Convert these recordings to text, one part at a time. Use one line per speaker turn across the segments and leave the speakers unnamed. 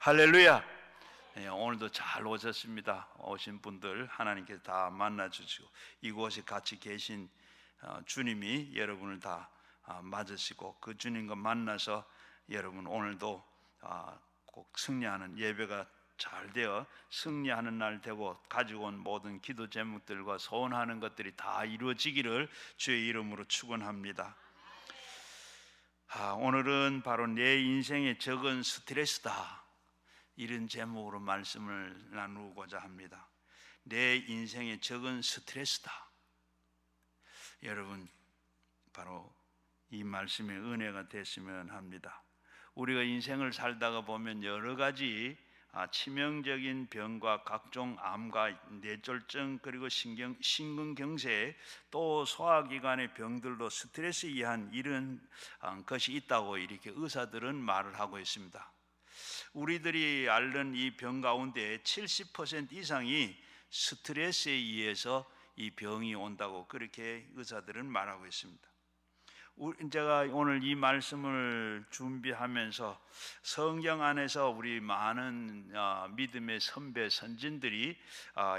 할렐루야. 오늘도 잘 오셨습니다. 오신 분들 하나님께서 다 만나주시고 이곳에 같이 계신 주님이 여러분을 다 맞으시고 그 주님과 만나서 여러분 오늘도 꼭 승리하는 예배가 잘 되어 승리하는 날 되고 가지고 온 모든 기도 제목들과 소원하는 것들이 다 이루어지기를 주의 이름으로 축원합니다. 오늘은 바로 내 인생의 적은 스트레스다, 이런 제목으로 말씀을 나누고자 합니다. 내 인생의 적은 스트레스다. 여러분, 바로 이 말씀의 은혜가 됐으면 합니다. 우리가 인생을 살다가 보면 여러 가지 치명적인 병과 각종 암과 뇌졸중 그리고 심근경색 또 소화기관의 병들도 스트레스에 의한 이런 것이 있다고 이렇게 의사들은 말을 하고 있습니다. 우리들이 앓는 이 병 가운데 70% 이상이 스트레스에 의해서 이 병이 온다고 그렇게 의사들은 말하고 있습니다. 제가 오늘 이 말씀을 준비하면서 성경 안에서 우리 많은 믿음의 선배 선진들이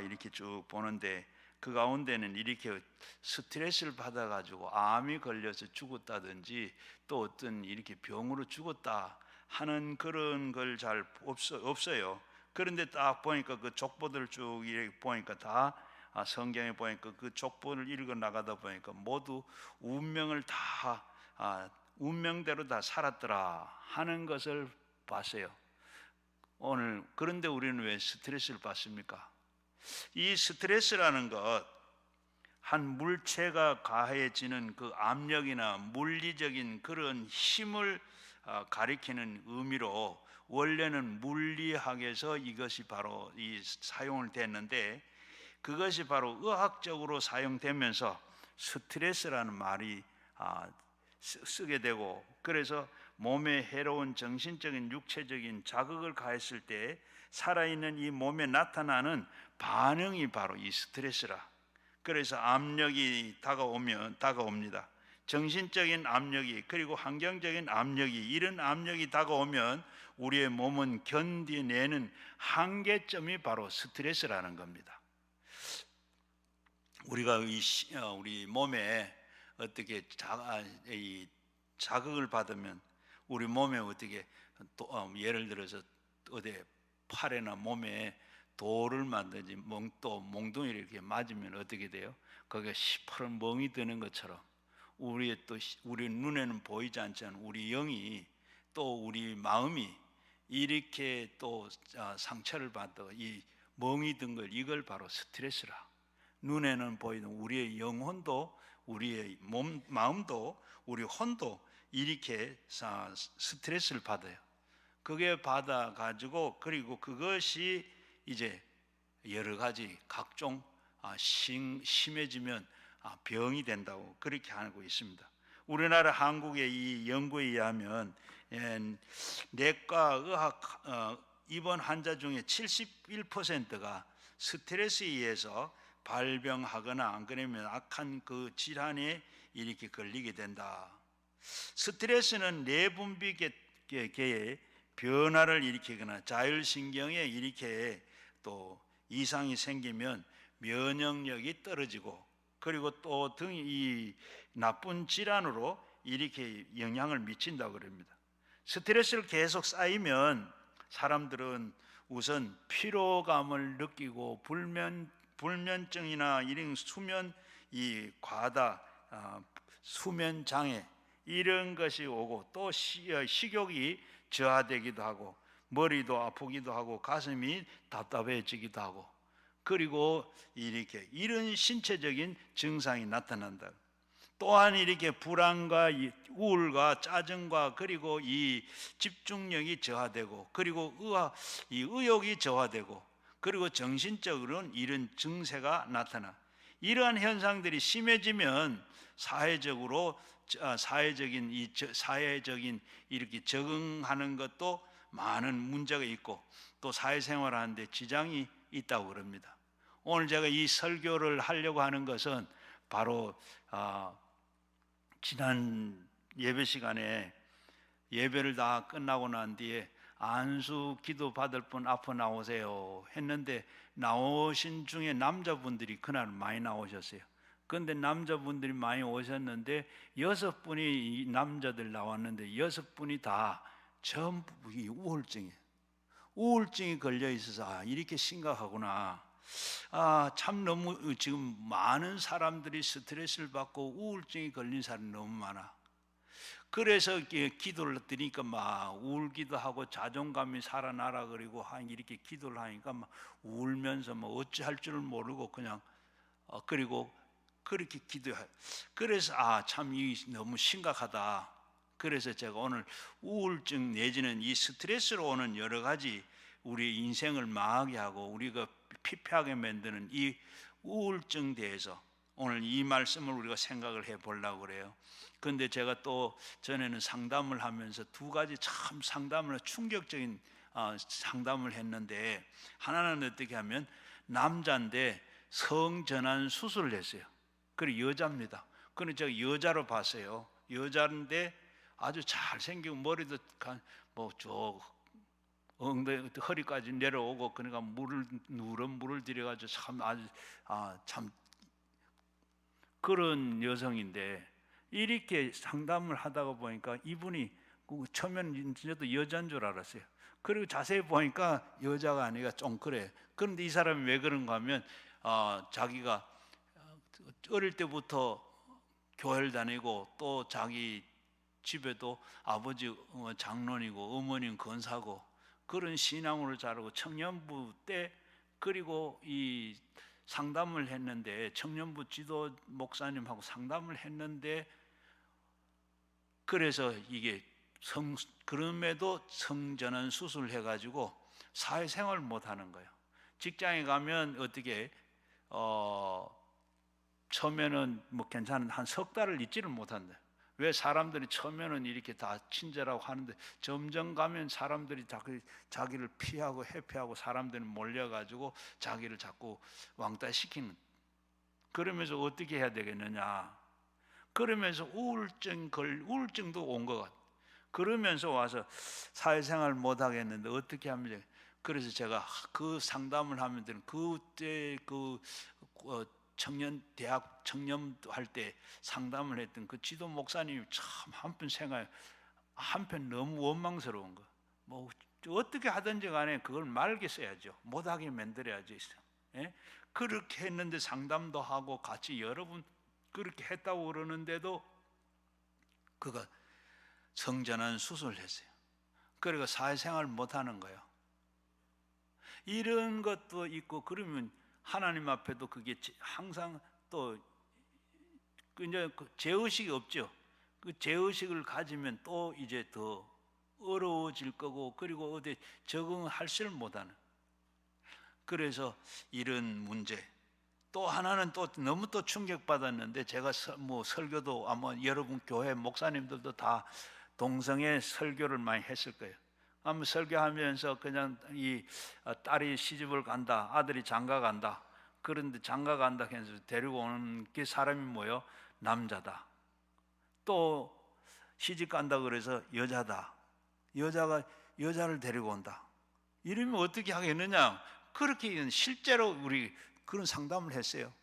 이렇게 쭉 보는데 그 가운데는 이렇게 스트레스를 받아가지고 암이 걸려서 죽었다든지 또 어떤 이렇게 병으로 죽었다 하는 그런 걸 잘 없어요. 그런데 딱 보니까 그 족보들 쭉 이렇게 보니까 다 성경에 보니까 그 족보를 읽어 나가다 보니까 모두 운명을 다 운명대로 다 살았더라 하는 것을 봤어요. 오늘 그런데 우리는 왜 스트레스를 받습니까? 이 스트레스라는 것, 한 물체가 가해지는 그 압력이나 물리적인 그런 힘을 가리키는 의미로 원래는 물리학에서 이것이 바로 이 사용을 됐는데 그것이 바로 의학적으로 사용되면서 스트레스라는 말이 쓰게 되고, 그래서 몸에 해로운 정신적인 육체적인 자극을 가했을 때 살아있는 이 몸에 나타나는 반응이 바로 이 스트레스라. 그래서 압력이 다가옵니다. 정신적인 압력이 그리고 환경적인 압력이, 이런 압력이 다가오면 우리의 몸은 견디내는 한계점이 바로 스트레스라는 겁니다. 우리가 우리 몸에 어떻게 자극을 받으면 우리 몸에 어떻게 예를 들어서 어디 팔에나 몸에 돌을 만든지 또 몽둥이를 이렇게 맞으면 어떻게 돼요? 거기가 시퍼런 멍이 드는 것처럼 우리 눈에는 보이지 않지만 우리 영이 또 우리 마음이 이렇게 또 상처를 받고 이 멍이 든 걸, 이걸 바로 스트레스라. 눈에는 보이는 우리의 영혼도 우리의 마음도 우리 혼도 이렇게 스트레스를 받아요. 그게 받아가지고 그리고 그것이 이제 여러 가지 각종 심해지면 병이 된다고 그렇게 하고 있습니다. 우리나라 한국의 이 연구에 의하면 내과 의학 입원 환자 중에 71%가 스트레스에 의해서 발병하거나 안 그러면 악한 그 질환에 이렇게 걸리게 된다. 스트레스는 내분비계의 변화를 일으키거나 자율신경에 이렇게 또 이상이 생기면 면역력이 떨어지고 그리고 또 등 이 나쁜 질환으로 이렇게 영향을 미친다고 그럽니다. 스트레스를 계속 쌓이면 사람들은 우선 피로감을 느끼고 불면증이나 이런 수면 과다 수면 장애 이런 것이 오고 또 식욕이 저하되기도 하고 머리도 아프기도 하고 가슴이 답답해지기도 하고 그리고 이렇게 이런 신체적인 증상이 나타난다. 또한 이렇게 불안과 우울과 짜증과 그리고 이 집중력이 저하되고 그리고 의욕이 저하되고 그리고 정신적으로는 이런 증세가 나타나. 이러한 현상들이 심해지면 사회적인 이렇게 적응하는 것도 많은 문제가 있고 또 사회생활하는데 지장이 있다고 그럽니다. 오늘 제가 이 설교를 하려고 하는 것은 바로 지난 예배 시간에 예배를 다 끝나고 난 뒤에 안수 기도 받을 분 앞으로 나오세요 했는데 나오신 중에 남자분들이 그날 많이 나오셨어요. 그런데 남자분들이 많이 오셨는데 6분이 남자들 나왔는데 6분이 다 전부 우울증이 걸려 있어서 이렇게 심각하구나. 참 너무 지금 많은 사람들이 스트레스를 받고 우울증이 걸린 사람이 너무 많아. 그래서 기도를 드리니까 막 울기도 하고 자존감이 살아나라 그리고 이렇게 기도를 하니까 막 울면서 뭐 어찌할 줄을 모르고 그냥 그리고 그렇게 기도해. 그래서 참 이 너무 심각하다. 그래서 제가 오늘 우울증 내지는 이 스트레스로 오는 여러 가지 우리 인생을 망하게 하고 우리가 피폐하게 만드는 이 우울증 대해서 오늘 이 말씀을 우리가 생각을 해 보려고 그래요. 그런데 제가 또 전에는 상담을 하면서 두 가지 참 상담을 충격적인 상담을 했는데, 하나는 어떻게 하면 남자인데 성전환 수술을 했어요. 그리고 여자입니다. 그래서 제가 여자로 봤어요. 여자인데 아주 잘생기고 머리도 뭐저 엉덩이 허리까지 내려오고, 그러니까 누런 물을 들여가지고 참 아주 참 그런 여성인데, 이렇게 상담을 하다가 보니까 이분이 처음에는 저도 여자인 줄 알았어요. 그리고 자세히 보니까 여자가 아니라 좀 그래. 그런데 이 사람이 왜 그런가 하면 자기가 어릴 때부터 교회를 다니고 또 자기 집에도 아버지 장로이고 어머니는 권사고 그런 신앙으로 자라고 청년부 때, 그리고 이 상담을 했는데 청년부 지도 목사님하고 상담을 했는데, 그래서 이게 그럼에도 성전환 수술을 해가지고 사회생활을 못하는 거예요. 직장에 가면 어떻게 처음에는 뭐 괜찮은 한 석 달을 있지를 못한다. 왜? 사람들이 처음에는 이렇게 다 친절하고 하는데 점점 가면 사람들이 자기를 피하고 회피하고 사람들이 몰려가지고 자기를 자꾸 왕따시키는. 그러면서 어떻게 해야 되겠느냐? 그러면서 우울증도 온 것 같아. 그러면서 와서 사회생활 못 하겠는데 어떻게 하면 돼? 그래서 제가 그 상담을 하면 되는 그때 대학 청년도 할 때 상담을 했던 그 지도 목사님이 참 한편 너무 원망스러운 거. 뭐 어떻게 하든지 간에 그걸 말게 써야죠. 못하게 만들어야죠. 예? 그렇게 했는데 상담도 하고 같이 여러분 그렇게 했다고 그러는데도 그가 성전환 수술을 했어요. 그리고 사회생활 못하는 거예요. 이런 것도 있고, 그러면 하나님 앞에도 그게 항상 또 이제 죄의식이 없죠. 그 죄의식을 가지면 또 이제 더 어려워질 거고, 그리고 어디 적응할 줄 못하는. 그래서 이런 문제. 또 하나는 또 너무 또 충격받았는데, 제가 뭐 설교도 아마 여러분 교회 목사님들도 다 동성애 설교를 많이 했을 거예요. 아마 설교하면서 그냥 이 딸이 시집을 간다, 아들이 장가 간다. 그런데 장가 간다 해서 데리고 오는 게 사람이 뭐요? 남자다. 또 시집 간다 그래서 여자다. 여자가 여자를 데리고 온다. 이러면 어떻게 하겠느냐? 그렇게 실제로 우리 그런 상담을 했어요.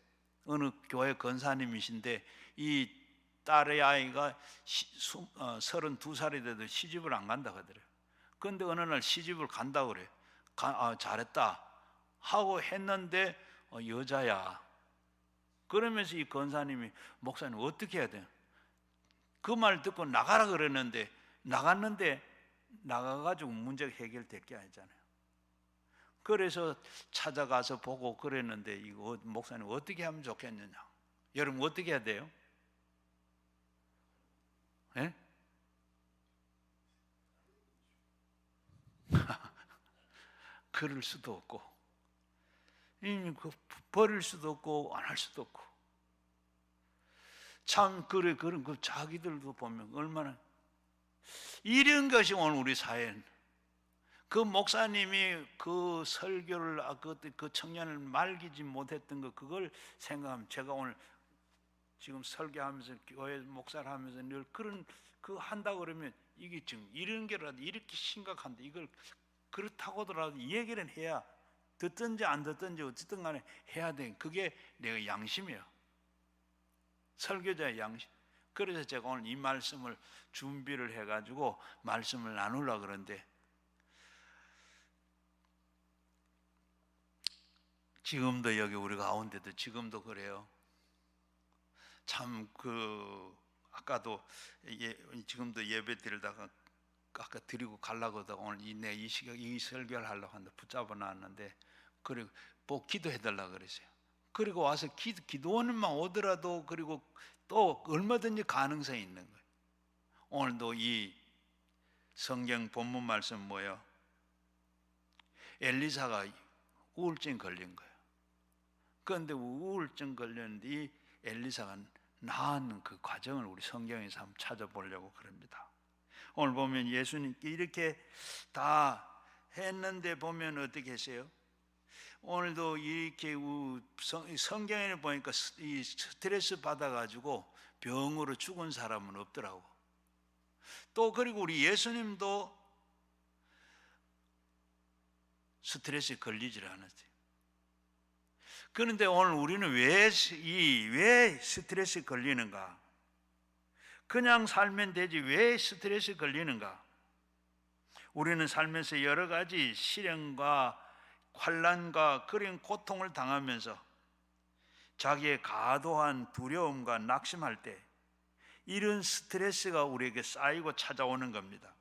어느 교회 권사님이신데 이 딸의 아이가 32살이 돼도 시집을 안 간다 하더래요. 그런데 어느 날 시집을 간다 그래. 잘했다 하고 했는데 여자야. 그러면서 이 권사님이 목사님 어떻게 해야 돼요? 그 말 듣고 나가라 그랬는데 나갔는데 나가가지고 문제가 해결될 게 아니잖아요. 그래서 찾아가서 보고 그랬는데 이거 목사님 어떻게 하면 좋겠느냐? 여러분 어떻게 해야 돼요? 예? 그럴 수도 없고 이미 버릴 수도 없고 안 할 수도 없고, 참 그런 그 자기들도 보면 얼마나 이런 것이 오늘 우리 사회는. 그 목사님이 그 설교를 그 청년을 말리지 못했던 거, 그걸 생각하면 제가 오늘 지금 설교하면서 교회 목사를 하면서 늘 그런 그 한다 그러면 이게 지금 이런 게라도 이렇게 심각한데 이걸 그렇다고더라도 이 얘기는 해야, 듣든지 안 듣든지 어쨌든 간에 해야 돼. 그게 내가 양심이에요. 설교자의 양심. 그래서 제가 오늘 이 말씀을 준비를 해가지고 말씀을 나누려고 그러는데, 지금도 여기 우리 가운데도 지금도 그래요. 참 아까도 지금도 예배 드리다가 아까 드리고 가려고 하다가 오늘 이 시각 이 설교를 하려고 하는데 붙잡아 놨는데, 그리고 기도해 달라고 그랬어요. 그리고 와서 기도원만 오더라도, 그리고 또 얼마든지 가능성이 있는 거예요. 오늘도 이 성경 본문 말씀 뭐예요? 엘리사가 우울증 걸린 거예요. 그런데 우울증 걸렸는데 이 엘리사가 나은 그 과정을 우리 성경에서 한번 찾아보려고 그럽니다. 오늘 보면 예수님께 이렇게 다 했는데 보면 어떻게 했어요? 오늘도 이렇게 성경에 보니까 이 스트레스 받아가지고 병으로 죽은 사람은 없더라고. 또 그리고 우리 예수님도 스트레스에 걸리질 않았어요. 그런데 오늘 우리는 왜 스트레스에 걸리는가? 그냥 살면 되지 왜 스트레스에 걸리는가? 우리는 살면서 여러 가지 시련과 환난과 그런 고통을 당하면서 자기의 과도한 두려움과 낙심할 때 이런 스트레스가 우리에게 쌓이고 찾아오는 겁니다.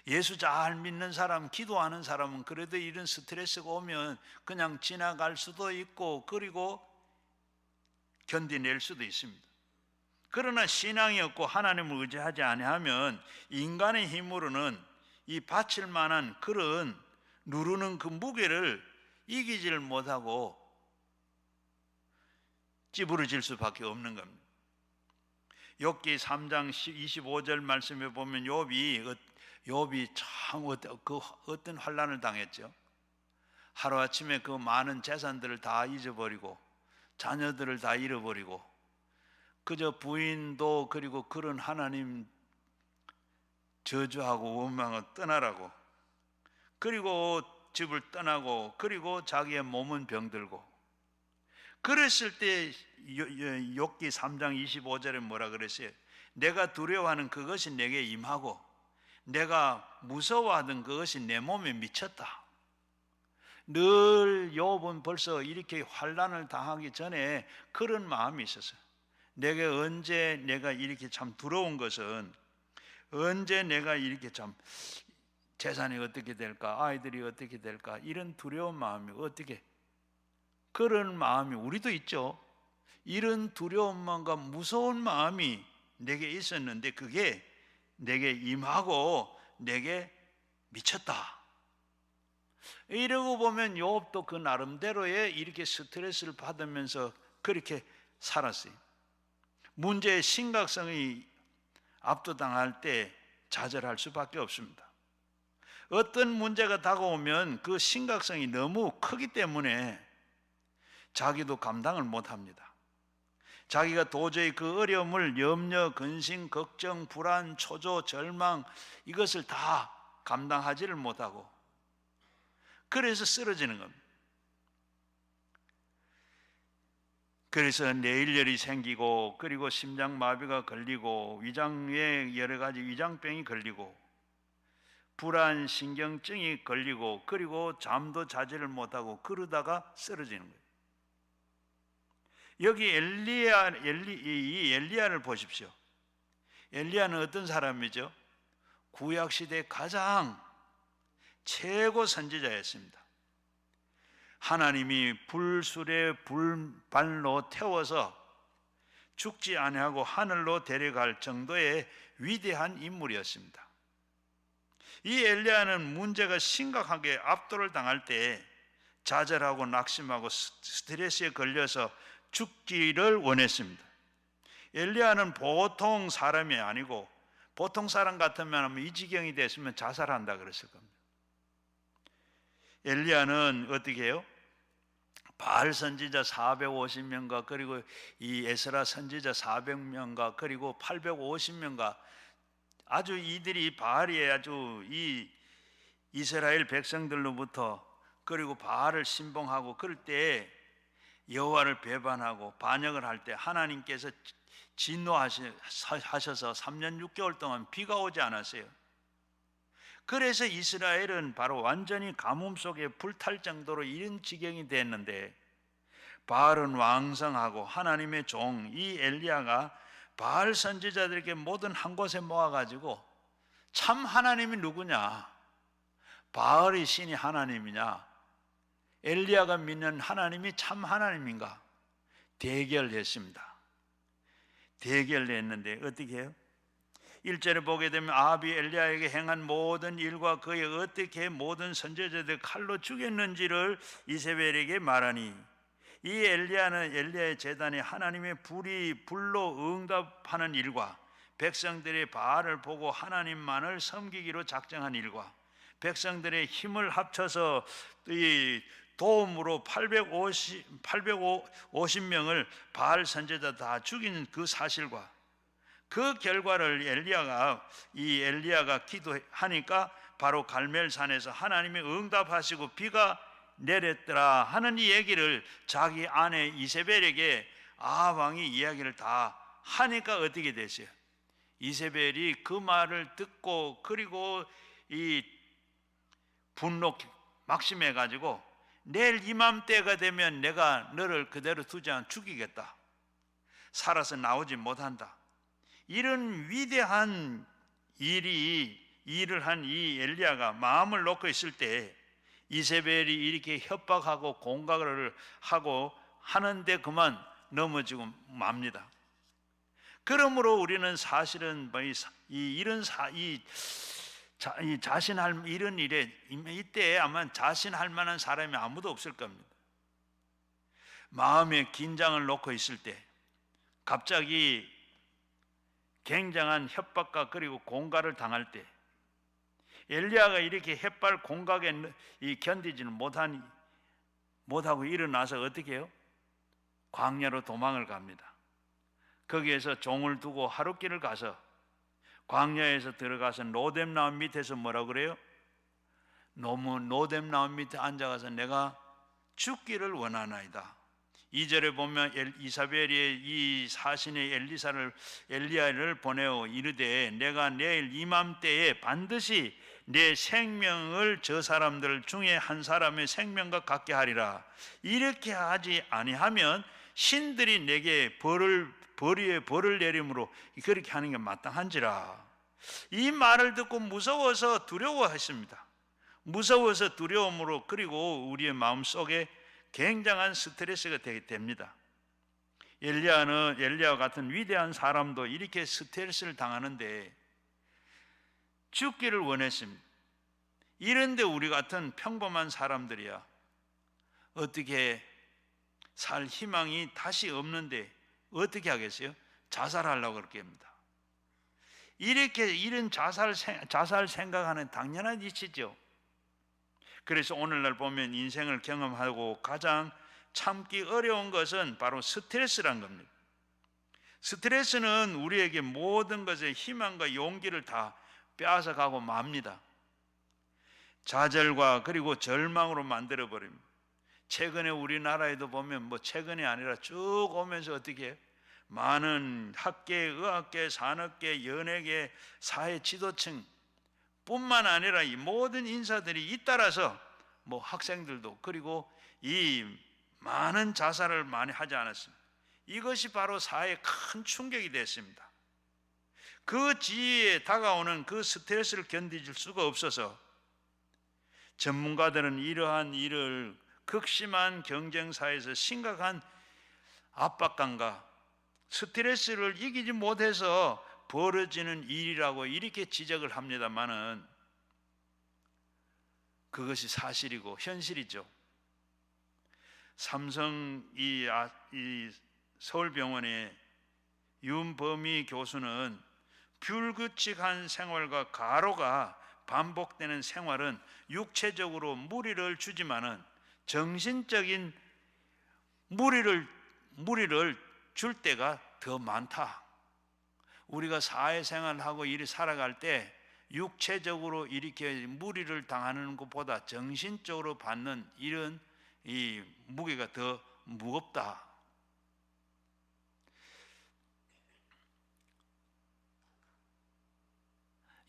예수 잘 믿는 사람, 기도하는 사람은 그래도 이런 스트레스가 오면 그냥 지나갈 수도 있고, 그리고 견디낼 수도 있습니다. 그러나 신앙이 없고 하나님을 의지하지 아니하면 인간의 힘으로는 이 바칠 만한 그런 누르는 그 무게를 이기지를 못하고 찌부러질 수밖에 없는 겁니다. 욥기 3장 25절 말씀에 보면 욥이 참 어떤 환난을 당했죠. 하루아침에 그 많은 재산들을 다 잊어버리고 자녀들을 다 잃어버리고 그저 부인도 그리고 그런 하나님 저주하고 원망을 떠나라고, 그리고 집을 떠나고, 그리고 자기의 몸은 병들고, 그랬을 때 욥기 3장 25절에 뭐라 그랬어요? 내가 두려워하는 그것이 내게 임하고 내가 무서워하던 그것이 내 몸에 미쳤다. 늘 욥은 벌써 이렇게 환난을 당하기 전에 그런 마음이 있었어요. 내게 언제 내가 이렇게 참 두려운 것은, 언제 내가 이렇게 참 재산이 어떻게 될까, 아이들이 어떻게 될까, 이런 두려운 마음이 어떻게, 그런 마음이 우리도 있죠. 이런 두려운 마음과 무서운 마음이 내게 있었는데 그게 내게 임하고 내게 미쳤다. 이러고 보면 욥도 그 나름대로의 이렇게 스트레스를 받으면서 그렇게 살았어요. 문제의 심각성이 압도당할 때 좌절할 수밖에 없습니다. 어떤 문제가 다가오면 그 심각성이 너무 크기 때문에 자기도 감당을 못합니다. 자기가 도저히 그 어려움을 염려, 근심, 걱정, 불안, 초조, 절망 이것을 다 감당하지를 못하고 그래서 쓰러지는 겁니다. 그래서 뇌일열이 생기고, 그리고 심장마비가 걸리고, 위장에 여러 가지 위장병이 걸리고, 불안, 신경증이 걸리고, 그리고 잠도 자지를 못하고 그러다가 쓰러지는 거예요. 여기 이 엘리야를 보십시오. 엘리야는 어떤 사람이죠? 구약시대 가장 최고 선지자였습니다. 하나님이 불술에 불발로 태워서 죽지 아니하고 하늘로 데려갈 정도의 위대한 인물이었습니다. 이 엘리야는 문제가 심각하게 압도를 당할 때 좌절하고 낙심하고 스트레스에 걸려서 죽기를 원했습니다. 엘리야는 보통 사람이 아니고, 보통 사람 같으면 이 지경이 됐으면 자살한다 그랬을 겁니다. 엘리야는 어떻게 해요? 바알 선지자 450명과 그리고 이 에스라 선지자 400명과 그리고 850명과 아주 이들이 바알이 아주 이 이스라엘 백성들로부터 그리고 바알을 신봉하고 그럴 때 여호와를 배반하고 반역을 할 때 하나님께서 진노하셔서 3년 6개월 동안 비가 오지 않았어요. 그래서 이스라엘은 바로 완전히 가뭄 속에 불탈 정도로 이런 지경이 됐는데, 바알은 왕성하고 하나님의 종 이 엘리야가 바알 선지자들에게 모든 한 곳에 모아가지고 참 하나님이 누구냐, 바알이 신이 하나님이냐, 엘리야가 믿는 하나님이 참 하나님인가 대결했습니다. 대결했는데 어떻게 해요? 1절에 보게 되면 아합이 엘리야에게 행한 모든 일과 그의 어떻게 모든 선지자들 칼로 죽였는지를 이세벨에게 말하니, 이 엘리야는 엘리야의 제단에 하나님의 불로 응답하는 일과 백성들의 바알을 보고 하나님만을 섬기기로 작정한 일과 백성들의 힘을 합쳐서 이 도움으로 850명을 바알 선지자 다 죽인 그 사실과 그 결과를 엘리야가 기도하니까 바로 갈멜산에서 하나님이 응답하시고 비가 내렸더라 하는 이 얘기를 자기 아내 이세벨에게 아합 왕이 이야기를 다 하니까 어떻게 됐어요? 이세벨이 그 말을 듣고 그리고 이 분노 막심해 가지고 내일 이맘때가 되면 내가 너를 그대로 두지 않고 죽이겠다, 살아서 나오지 못한다, 이런 위대한 일을 한 이 엘리야가 마음을 놓고 있을 때 이세벨이 이렇게 협박하고 공격을 하고 하는데 그만 넘어지고 맙니다. 그러므로 우리는 사실은 자신할 이런 일에 이때 아마 자신할 만한 사람이 아무도 없을 겁니다. 마음의 긴장을 놓고 있을 때 갑자기 굉장한 협박과 그리고 공갈을 당할 때 엘리야가 이렇게 햇발 공각에 견디지는 못하고 일어나서 어떻게 해요? 광야로 도망을 갑니다. 거기에서 종을 두고 하룻길을 가서 광야에서 들어가서 노뎀나무 밑에서 뭐라고 그래요? 노뎀나무 밑에 앉아가서 내가 죽기를 원하나이다. 2절에 보면 이사벨이 이 사신의 엘리야를 보내어 이르되 내가 내일 이맘때에 반드시 내 생명을 저 사람들 중에 한 사람의 생명과 같게 하리라. 이렇게 하지 아니하면 신들이 내게 벌을 내림으로 그렇게 하는 게 마땅한지라. 이 말을 듣고 무서워서 두려워했습니다. 무서워서 두려움으로 그리고 우리의 마음속에 굉장한 스트레스가 되게 됩니다. 엘리야와 같은 위대한 사람도 이렇게 스트레스를 당하는데 죽기를 원했습니다. 이런데 우리 같은 평범한 사람들이야 어떻게 살 희망이 다시 없는데 어떻게 하겠어요? 자살하려고 그렇게 합니다. 이런 자살 생각하는 당연한 이치죠. 그래서 오늘날 보면 인생을 경험하고 가장 참기 어려운 것은 바로 스트레스란 겁니다. 스트레스는 우리에게 모든 것의 희망과 용기를 다 빼앗아가고 맙니다. 좌절과 그리고 절망으로 만들어버립니다. 최근에 우리나라에도 보면 최근이 아니라 쭉 오면서 어떻게 해요? 많은 학계, 의학계, 산업계, 연예계, 사회 지도층 뿐만 아니라 이 모든 인사들이 잇따라서 학생들도 그리고 이 많은 자살을 많이 하지 않았습니다. 이것이 바로 사회에 큰 충격이 됐습니다. 그 지혜에 다가오는 그 스트레스를 견디질 수가 없어서 전문가들은 이러한 일을 극심한 경쟁사에서 심각한 압박감과 스트레스를 이기지 못해서 벌어지는 일이라고 이렇게 지적을 합니다만은 그것이 사실이고 현실이죠. 삼성 이 서울병원의 윤범희 교수는 불규칙한 생활과 과로가 반복되는 생활은 육체적으로 무리를 주지만은 정신적인 무리를 줄 때가 더 많다. 우리가 사회생활하고 이리 살아갈 때 육체적으로 이렇게 무리를 당하는 것보다 정신적으로 받는 이런 이 무게가 더 무겁다.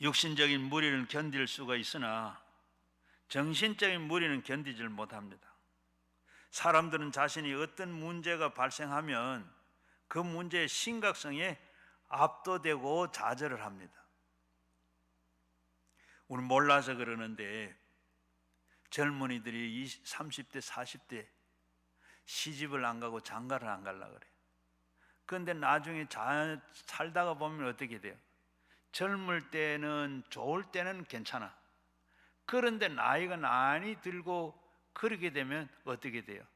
육신적인 무리는 견딜 수가 있으나 정신적인 무리는 견디질 못합니다. 사람들은 자신이 어떤 문제가 발생하면 그 문제의 심각성에 압도되고 좌절을 합니다. 우리 몰라서 그러는데 젊은이들이 30대, 40대 시집을 안 가고 장가를 안 가려고 그래요. 그런데 나중에 살다가 보면 어떻게 돼요? 젊을 때는, 좋을 때는 괜찮아. 그런데 나이가 많이 들고 그렇게 되면 어떻게 돼요?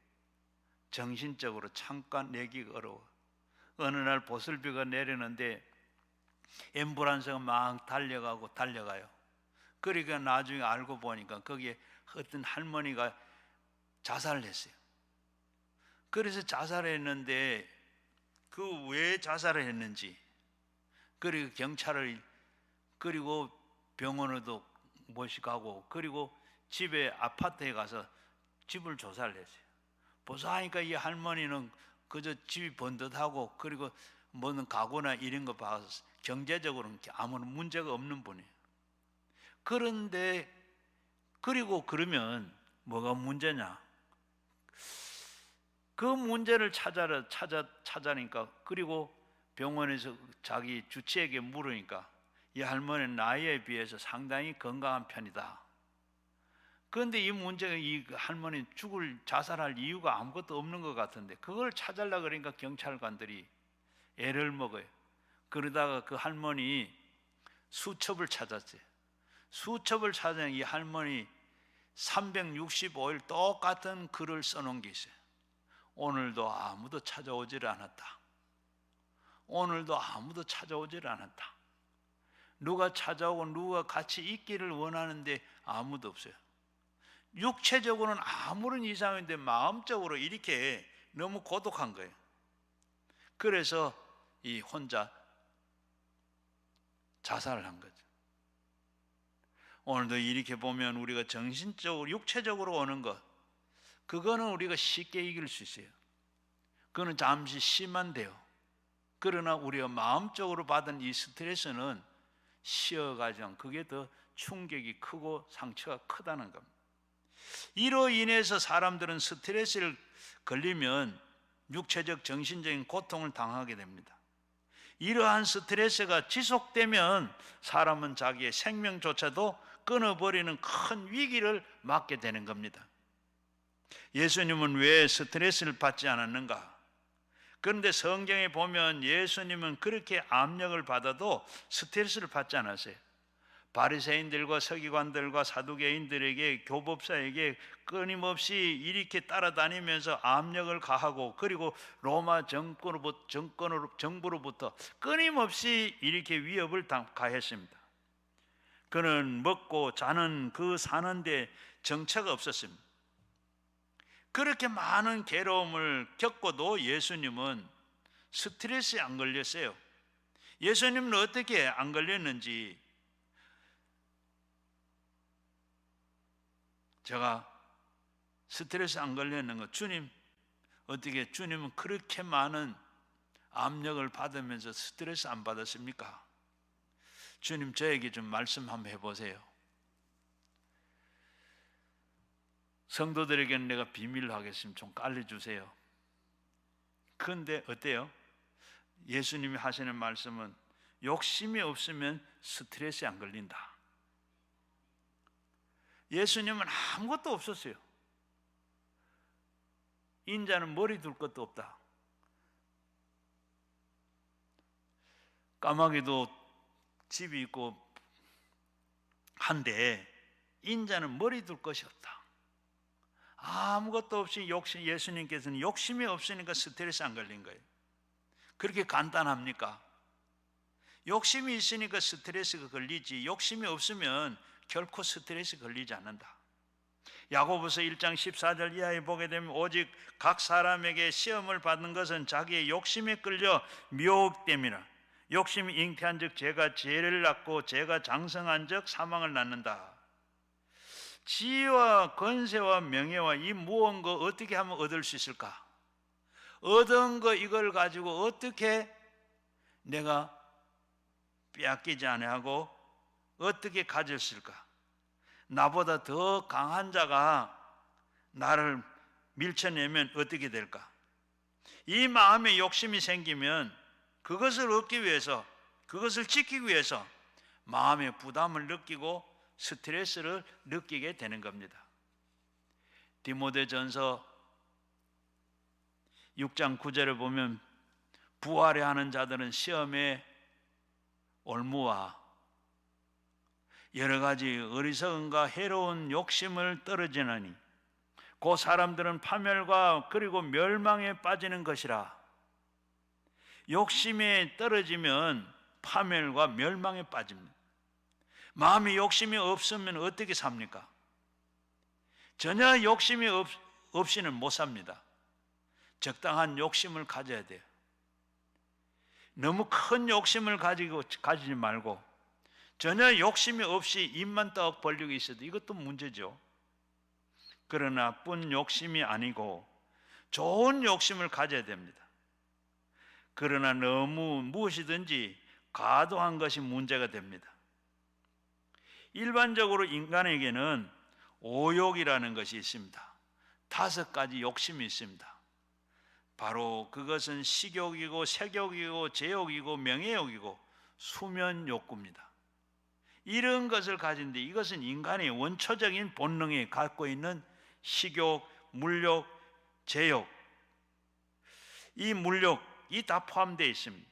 정신적으로 잠깐 내기가 어려워. 어느 날 보슬비가 내리는데 앰뷸런스가 막 달려가요. 그러니까 나중에 알고 보니까 거기에 어떤 할머니가 자살을 했어요. 그래서 자살했는데 그 왜 자살을 했는지, 그리고 경찰을, 그리고 병원에도 모시고, 그리고 집에, 아파트에 가서 집을 조사를 했어요. 조사하니까 이 할머니는 그저 집이 번듯하고, 그리고 뭐는 가구나 이런 거 봐서 경제적으로는 아무런 문제가 없는 분이에요. 그런데 그리고 그러면 뭐가 문제냐? 그 문제를 찾아니까, 그리고 병원에서 자기 주치에게 물으니까 이 할머니는 나이에 비해서 상당히 건강한 편이다. 그런데 이 문제가, 이 할머니 자살할 이유가 아무것도 없는 것 같은데 그걸 찾으려고 그러니까 경찰관들이 애를 먹어요. 그러다가 그 할머니 수첩을 찾았어요. 수첩을 찾은 이 할머니 365일 똑같은 글을 써놓은 게 있어요. 오늘도 아무도 찾아오질 않았다. 오늘도 아무도 찾아오질 않았다. 누가 찾아오고 누가 같이 있기를 원하는데 아무도 없어요. 육체적으로는 아무런 이상인데 마음적으로 이렇게 너무 고독한 거예요. 그래서 이 혼자 자살을 한 거죠. 오늘도 이렇게 보면 우리가 정신적으로, 육체적으로 오는 것, 그거는 우리가 쉽게 이길 수 있어요. 그거는 잠시 심한데요. 그러나 우리가 마음적으로 받은 이 스트레스는 쉬어가지, 그게 더 충격이 크고 상처가 크다는 겁니다. 이로 인해서 사람들은 스트레스를 걸리면 육체적, 정신적인 고통을 당하게 됩니다. 이러한 스트레스가 지속되면 사람은 자기의 생명조차도 끊어버리는 큰 위기를 맞게 되는 겁니다. 예수님은 왜 스트레스를 받지 않았는가? 그런데 성경에 보면 예수님은 그렇게 압력을 받아도 스트레스를 받지 않았어요. 바리새인들과 서기관들과 사두개인들에게, 교법사에게 끊임없이 이렇게 따라다니면서 압력을 가하고, 그리고 로마 정부로부터 끊임없이 이렇게 위협을 가했습니다. 그는 먹고 자는 그 사는데 정처가 없었습니다. 그렇게 많은 괴로움을 겪고도 예수님은 스트레스에 안 걸렸어요. 예수님은 어떻게 안 걸렸는지 제가 스트레스 안 걸렸는 거, 주님은 그렇게 많은 압력을 받으면서 스트레스 안 받았습니까? 주님, 저에게 좀 말씀 한번 해보세요. 성도들에게는 내가 비밀로 하겠습니다. 좀 알려주세요. 그런데 어때요? 예수님이 하시는 말씀은 욕심이 없으면 스트레스에 안 걸린다. 예수님은 아무것도 없었어요. 인자는 머리 둘 것도 없다. 까마귀도 집이 있고 한데 인자는 머리 둘 것이 없다. 아무것도 없이 예수님께서는 욕심이 없으니까 스트레스 안 걸린 거예요. 그렇게 간단합니까? 욕심이 있으니까 스트레스가 걸리지, 욕심이 없으면 결코 스트레스 걸리지 않는다. 야고보서 1장 14절 이하에 보게 되면 오직 각 사람에게 시험을 받는 것은 자기의 욕심에 끌려 미혹됨이라. 욕심이 잉태한 즉 죄가 죄를 낳고 죄가 장성한 즉 사망을 낳는다. 지위와 권세와 명예와 이 무언가 어떻게 하면 얻을 수 있을까? 얻은 거 이걸 가지고 어떻게 내가 빼앗기지 아니하고 어떻게 가질 수 있을까? 나보다 더 강한 자가 나를 밀쳐내면 어떻게 될까? 이 마음에 욕심이 생기면 그것을 얻기 위해서, 그것을 지키기 위해서 마음의 부담을 느끼고 스트레스를 느끼게 되는 겁니다. 디모데전서 6장 9절을 보면 부활해 하는 자들은 시험에 올무와 여러 가지 어리석음과 해로운 욕심을 떨어지나니 그 사람들은 파멸과 그리고 멸망에 빠지는 것이라. 욕심에 떨어지면 파멸과 멸망에 빠집니다. 마음에 욕심이 없으면 어떻게 삽니까? 전혀 욕심이 없이는 못 삽니다. 적당한 욕심을 가져야 돼요. 너무 큰 욕심을 가지지 말고 전혀 욕심이 없이 입만 떡 벌리고 있어도 이것도 문제죠. 그러나 나쁜 욕심이 아니고 좋은 욕심을 가져야 됩니다. 그러나 너무 무엇이든지 과도한 것이 문제가 됩니다. 일반적으로 인간에게는 오욕이라는 것이 있습니다. 5가지 욕심이 있습니다. 바로 그것은 식욕이고 색욕이고 제욕이고 명예욕이고 수면 욕구입니다. 이런 것을 가진데 이것은 인간의 원초적인 본능에 갖고 있는 식욕, 물욕, 제욕, 이 물욕이 다 포함되어 있습니다.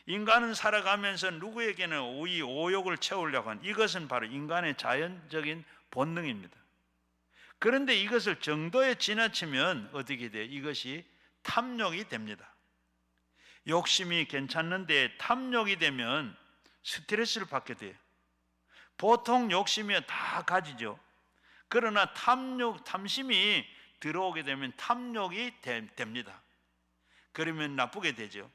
인간은 살아가면서 누구에게는 이 오욕을 채우려고 하는 이것은 바로 인간의 자연적인 본능입니다. 그런데 이것을 정도에 지나치면 어떻게 돼요? 이것이 탐욕이 됩니다. 욕심이 괜찮는데 탐욕이 되면 스트레스를 받게 돼요. 보통 욕심이 다 가지죠. 그러나 탐심이 들어오게 되면 탐욕이 됩니다. 그러면 나쁘게 되죠.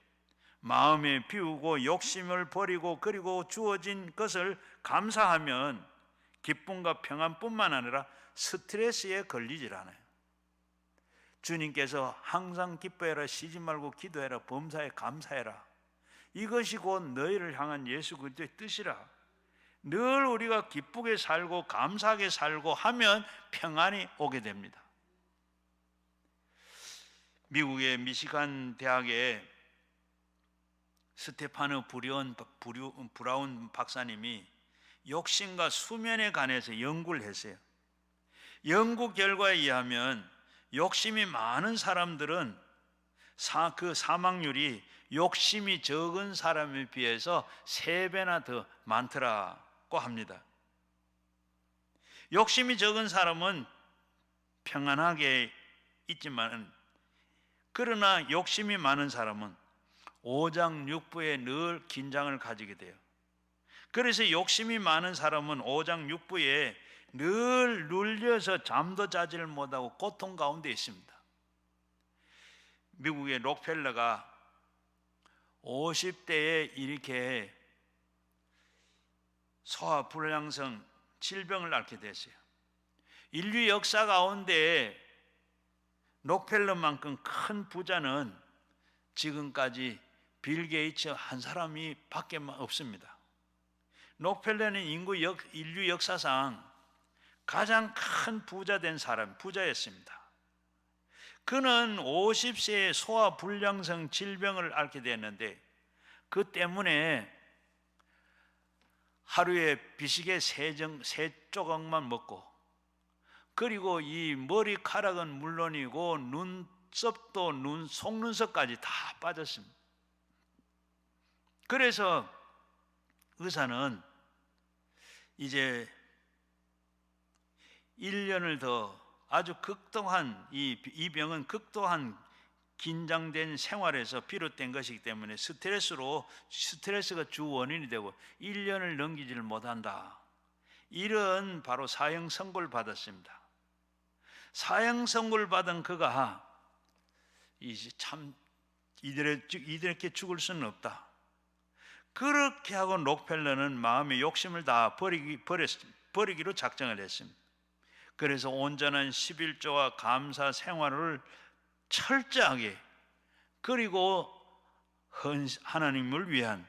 마음에 비우고 욕심을 버리고 그리고 주어진 것을 감사하면 기쁨과 평안뿐만 아니라 스트레스에 걸리질 않아요. 주님께서 항상 기뻐해라, 쉬지 말고 기도해라, 범사에 감사해라. 이것이 곧 너희를 향한 예수 그리스도의 뜻이라. 늘 우리가 기쁘게 살고 감사하게 살고 하면 평안이 오게 됩니다. 미국의 미시간 대학의 스테파누 브라운 박사님이 욕심과 수면에 관해서 연구를 했어요. 연구 결과에 의하면 욕심이 많은 사람들은 그 사망률이 욕심이 적은 사람에 비해서 3배나 더 많더라고 합니다. 욕심이 적은 사람은 평안하게 있지만 그러나 욕심이 많은 사람은 오장육부에 늘 긴장을 가지게 돼요. 그래서 욕심이 많은 사람은 오장육부에 늘 눌려서 잠도 자지를 못하고 고통 가운데 있습니다. 미국의 록펠러가 50대에 이렇게 소화불량성 질병을 앓게 됐어요. 인류 역사 가운데 록펠러만큼 큰 부자는 지금까지 빌 게이츠 한 사람이 밖에 없습니다. 록펠러는 인류 역사상 가장 큰 부자 된 사람, 부자였습니다. 그는 50세에 소화불량성 질병을 앓게 됐는데 그 때문에 하루에 비시개 3조각만 먹고 그리고 이 머리카락은 물론이고 눈썹도 속눈썹까지 다 빠졌습니다. 그래서 의사는 이제 1년을 더 아주 극도한 이 병은 극도한 긴장된 생활에서 비롯된 것이기 때문에 스트레스가 주 원인이 되고 1년을 넘기지를 못한다. 이런 바로 사형 선고를 받았습니다. 사형 선고를 받은 그가 이제 참 이들에게 죽을 수는 없다. 그렇게 하고 록펠러는 마음의 욕심을 다 버리기로 작정을 했습니다. 그래서 온전한 11조와 감사 생활을 철저하게, 그리고 하나님을 위한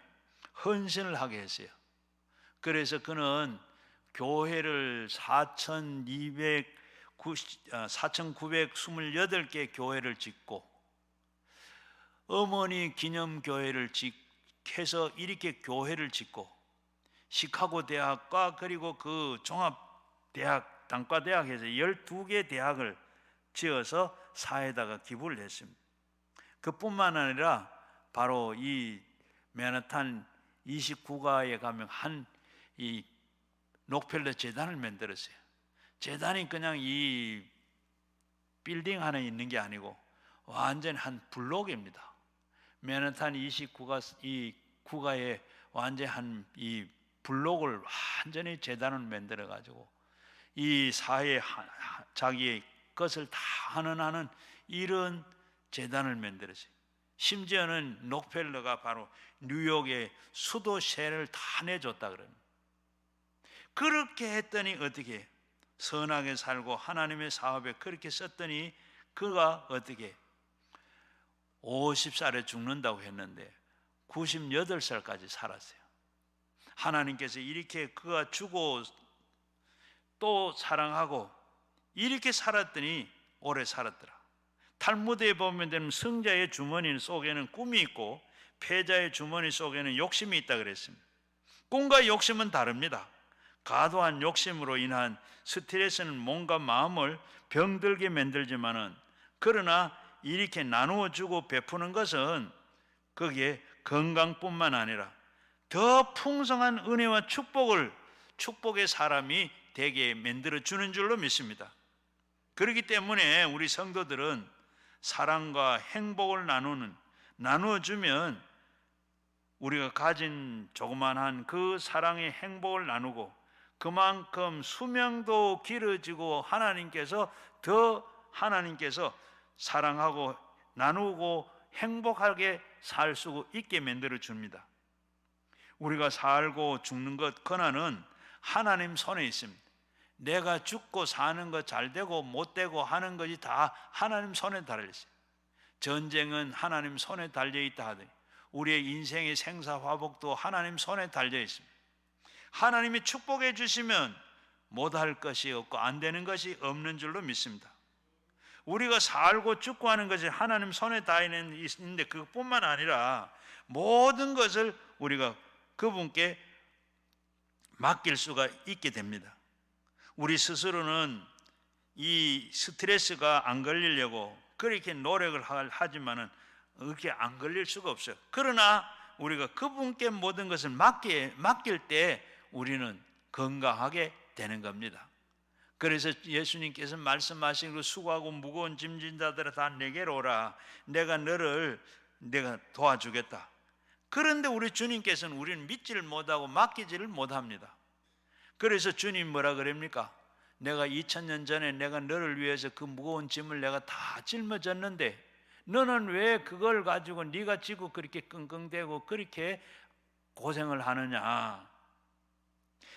헌신을 하게 했어요. 그래서 그는 교회를 4,928개 교회를 짓고 어머니 기념교회를 해서 이렇게 교회를 짓고 시카고 대학과 그리고 그 종합대학 단과대학에서 12개 대학을 지어서 사회에다가 기부를 했습니다. 그뿐만 아니라 바로 이 맨하탄 29가에 가면 이 록펠러 재단을 만들었어요. 재단이 그냥 이 빌딩 하나 있는 게 아니고 완전 한 블록입니다. 맨하탄 29가 이 구가에 완전 한 이 블록을 완전히 재단을 만들어 가지고 이 사회에 자기의 것을 다 하는 이런 재단을 만들었어요. 심지어는 록펠러가 바로 뉴욕의 수도세를 다 내줬다 그럽니다. 그렇게 했더니 어떻게 선하게 살고 하나님의 사업에 그렇게 썼더니 그가 어떻게 50살에 죽는다고 했는데 98살까지 살았어요. 하나님께서 이렇게 그가 주고 또 사랑하고 이렇게 살았더니 오래 살았더라. 탈무드에 보면 되는 승자의 주머니 속에는 꿈이 있고 패자의 주머니 속에는 욕심이 있다 그랬습니다. 꿈과 욕심은 다릅니다. 과도한 욕심으로 인한 스트레스는 몸과 마음을 병들게 만들지만은, 그러나 이렇게 나누어 주고 베푸는 것은 거기에 건강뿐만 아니라 더 풍성한 은혜와 축복의 사람이 되게 만들어 주는 줄로 믿습니다. 그렇기 때문에 우리 성도들은 사랑과 행복을 나누어주면 우리가 가진 조그만한 그 사랑의 행복을 나누고 그만큼 수명도 길어지고 하나님께서 사랑하고 나누고 행복하게 살 수 있게 만들어 줍니다. 우리가 살고 죽는 것 권한은 하나님 손에 있습니다. 내가 죽고 사는 것 잘 되고 못 되고 하는 것이 다 하나님 손에 달려 있어요. 전쟁은 하나님 손에 달려 있다 하더니 우리의 인생의 생사화복도 하나님 손에 달려 있습니다. 하나님이 축복해 주시면 못할 것이 없고 안 되는 것이 없는 줄로 믿습니다. 우리가 살고 죽고 하는 것이 하나님 손에 다 있는데 그것뿐만 아니라 모든 것을 우리가 그분께 맡길 수가 있게 됩니다. 우리 스스로는 이 스트레스가 안 걸리려고 그렇게 노력을 하지만은 그렇게 안 걸릴 수가 없어요. 그러나 우리가 그분께 모든 것을 맡길 때 우리는 건강하게 되는 겁니다. 그래서 예수님께서 말씀하신 그 수고하고 무거운 짐진 자들아 다 내게로 오라. 내가 도와주겠다. 그런데 우리 주님께서는 우리는 믿지를 못하고 맡기지를 못합니다. 그래서 주님 뭐라 그럽니까? 내가 2000년 전에 내가 너를 위해서 그 무거운 짐을 내가 다 짊어졌는데 너는 왜 그걸 가지고 네가 지고 그렇게 끙끙대고 그렇게 고생을 하느냐?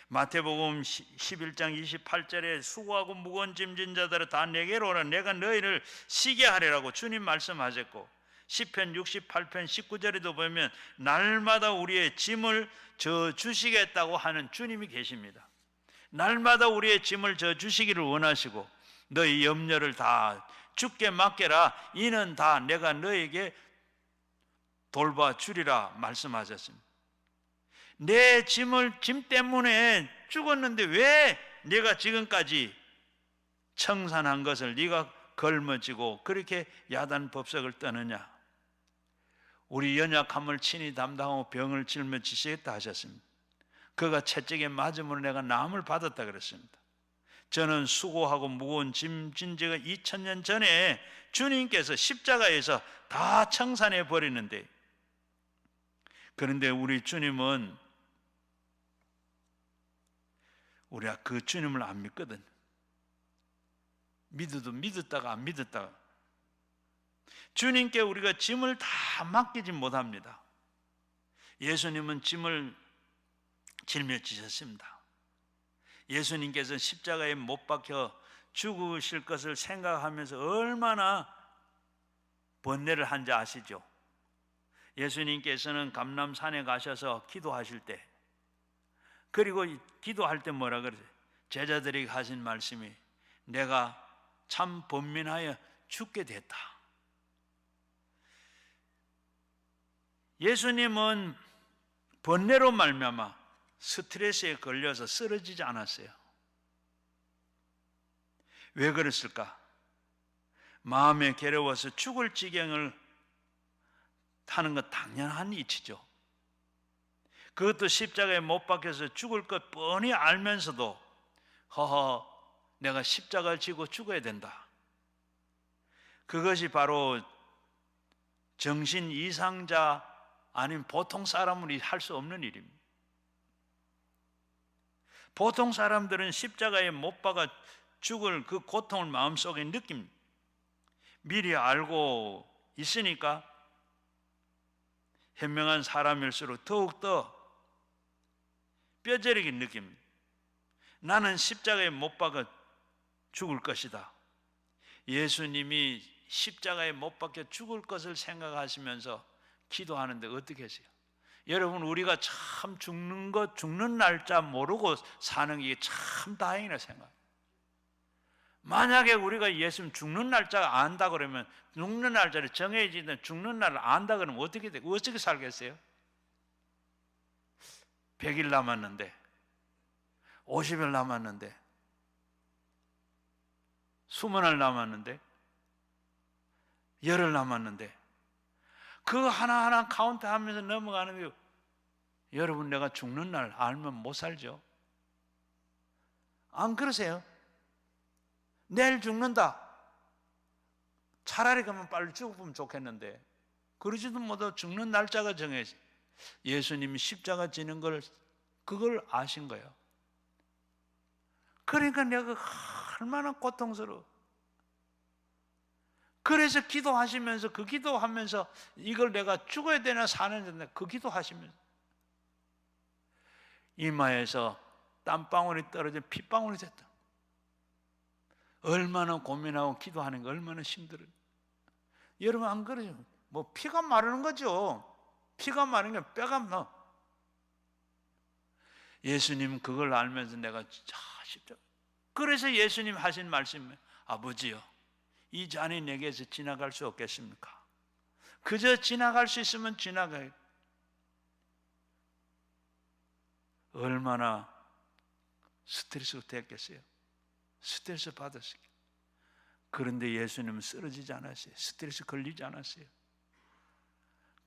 마태복음 11장 28절에 수고하고 무거운 짐진 자들아 다 내게로 오라. 내가 너희를 쉬게 하리라고 주님 말씀하셨고, 시편 68편 19절에도 보면 날마다 우리의 짐을 져 주시겠다고 하는 주님이 계십니다. 날마다 우리의 짐을 져 주시기를 원하시고 너희 염려를 다 주께 맡겨라. 이는 다 내가 너에게 돌봐주리라 말씀하셨습니다. 내 짐 때문에 죽었는데 왜 네가 지금까지 청산한 것을 네가 걸머지고 그렇게 야단 법석을 떠느냐? 우리 연약함을 친히 담당하고 병을 짊어지시겠다 하셨습니다. 그가 채찍에 맞음으로 내가 나음을 받았다 그랬습니다. 저는 수고하고 무거운 짐진 지가 2000년 전에 주님께서 십자가에서 다 청산해 버리는데, 그런데 우리 주님은 우리가 그 주님을 안 믿거든. 믿었다가 안 믿었다가. 주님께 우리가 짐을 다 맡기지 못합니다. 예수님은 짐을 짊어지셨습니다. 예수님께서 십자가에 못 박혀 죽으실 것을 생각하면서 얼마나 번뇌를 한지 아시죠? 예수님께서는 감람산에 가셔서 기도하실 때, 그리고 기도할 때 뭐라 그러세요? 제자들에게 하신 말씀이 내가 참 번민하여 죽게 됐다. 예수님은 번뇌로 말미암아 스트레스에 걸려서 쓰러지지 않았어요. 왜 그랬을까? 마음에 괴로워서 죽을 지경을 타는 것 당연한 이치죠. 그것도 십자가에 못 박혀서 죽을 것 뻔히 알면서도 허허 내가 십자가를 지고 죽어야 된다. 그것이 바로 정신 이상자 아닌 보통 사람은 할 수 없는 일입니다. 보통 사람들은 십자가에 못 박아 죽을 그 고통을 마음속에 느낍니다. 미리 알고 있으니까 현명한 사람일수록 더욱더 뼈저리게 느낍니다. 나는 십자가에 못 박아 죽을 것이다. 예수님이 십자가에 못 박혀 죽을 것을 생각하시면서 기도하는데 어떻게 하세요? 여러분, 우리가 참 죽는 날짜 모르고 사는 게 참 다행이라 생각해요. 만약에 우리가 예수님 죽는 날짜가 안다 그러면, 죽는 날짜를 정해지든 죽는 날을 안다 그러면 어떻게 돼? 어떻게 살겠어요? 100일 남았는데, 50일 남았는데, 20날 남았는데, 열흘 남았는데, 그거 하나하나 카운트하면서 넘어가는데, 여러분, 내가 죽는 날 알면 못 살죠? 안 그러세요? 내일 죽는다. 차라리 그러면 빨리 죽으면 좋겠는데, 그러지도 못하고 죽는 날짜가 정해져. 예수님이 십자가 지는 그걸 아신 거예요. 그러니까 내가 얼마나 고통스러워. 그래서 기도하시면서, 그 기도하면서 이걸 내가 죽어야 되나 사는데, 그 기도하시면서 이마에서 땀방울이 떨어져 핏방울이 됐다. 얼마나 고민하고 기도하는 게 얼마나 힘들어요. 여러분 안 그러죠? 뭐 피가 마르는 거죠. 피가 마르는 게 뼈가 나. 예수님 그걸 알면서 내가 십자가. 그래서 예수님 하신 말씀이 아버지요, 이 잔이 내게서 지나갈 수 없겠습니까? 그저 지나갈 수 있으면 지나가요. 얼마나 스트레스가 됐겠어요. 스트레스 받았어요. 그런데 예수님은 쓰러지지 않았어요. 스트레스 걸리지 않았어요.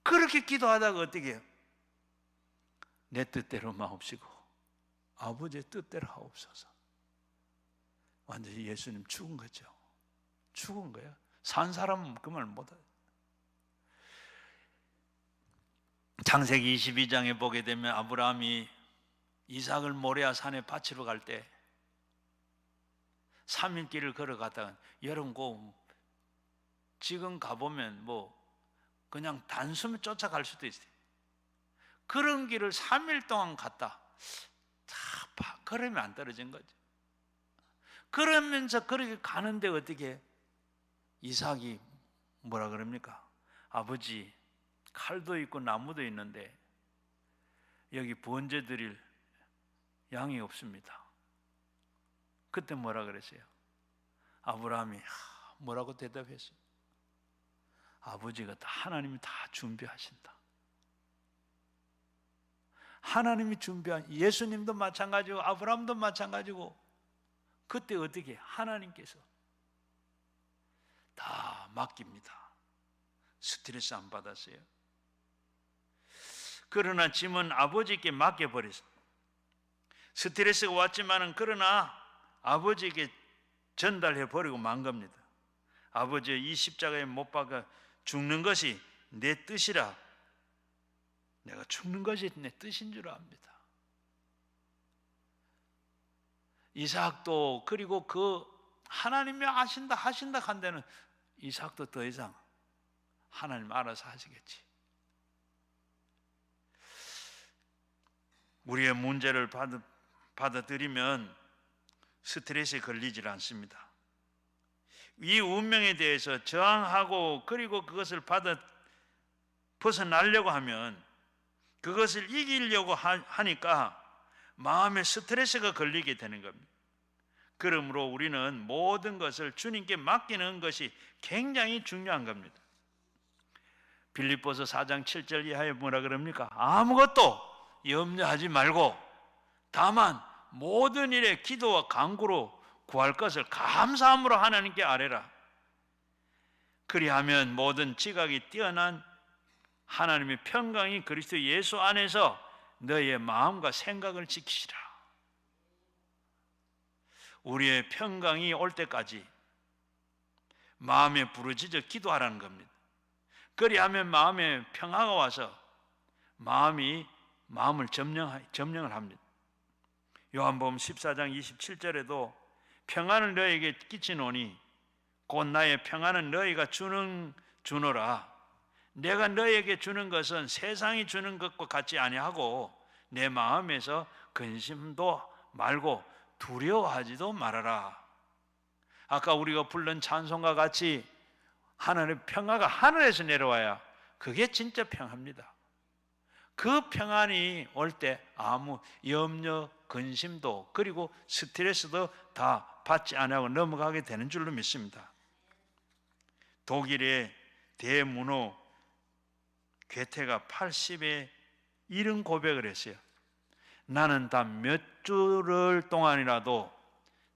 그렇게 기도하다가 어떻게 해요? 내 뜻대로 마옵시고 아버지의 뜻대로 하옵소서. 완전히 예수님 죽은 거죠. 죽은 거예요. 산 사람은 그 말 못해요. 창세기 22장에 보게 되면 아브라함이 이삭을 모레아 산에 바치러 갈 때 3일 길을 걸어가다가, 여러분 지금 가보면 그냥 단숨에 쫓아갈 수도 있어요. 그런 길을 3일 동안 갔다. 걸으면 안 떨어진 거죠. 그러면서 그렇게 가는데 어떻게 이삭이 뭐라 그럽니까? 아버지, 칼도 있고 나무도 있는데 여기 번제 드릴 양이 없습니다. 그때 뭐라 그랬어요? 아브라함이 뭐라고 대답했어요? 아버지가 하나님이 다 준비하신다. 하나님이 준비한, 예수님도 마찬가지고 아브라함도 마찬가지고, 그때 어떻게 하나님께서 다 맡깁니다. 스트레스 안 받았어요. 그러나 짐은 아버지께 맡겨버렸어요. 스트레스가 왔지만은 그러나 아버지에게 전달해 버리고 만 겁니다. 아버지, 이 십자가에 못 박아 죽는 것이 내 뜻이라. 내가 죽는 것이 내 뜻인 줄 압니다. 이삭도, 그리고 그 하나님이 하신다 한 데는 이삭도 더 이상 하나님 알아서 하시겠지. 우리의 문제를 받아들이면 스트레스에 걸리질 않습니다. 이 운명에 대해서 저항하고 그리고 그것을 벗어나려고 하면, 그것을 이기려고 하니까 마음에 스트레스가 걸리게 되는 겁니다. 그러므로 우리는 모든 것을 주님께 맡기는 것이 굉장히 중요한 겁니다. 빌립보서 4장 7절 이하에 뭐라 그럽니까? 아무것도 염려하지 말고 다만 모든 일에 기도와 간구로 구할 것을 감사함으로 하나님께 아뢰라. 그리하면 모든 지각이 뛰어난 하나님의 평강이 그리스도 예수 안에서 너희의 마음과 생각을 지키시라. 우리의 평강이 올 때까지 마음에 부르짖어 기도하라는 겁니다. 그리하면 마음에 평화가 와서 마음을 점령을 합니다. 요한복음 14장 27절에도 평안을 너희에게 끼치노니 곧 나의 평안은 너희가 주노라. 내가 너희에게 주는 것은 세상이 주는 것과 같지 아니하고 내 마음에서 근심도 말고 두려워하지도 말아라. 아까 우리가 부른 찬송과 같이 하나님의 평화가 하늘에서 내려와야 그게 진짜 평화입니다. 그 평안이 올 때 아무 염려, 근심도 그리고 스트레스도 다 받지 않고 넘어가게 되는 줄로 믿습니다. 독일의 대문호 괴테가 80에 이런 고백을 했어요. 나는 단 몇 주를 동안이라도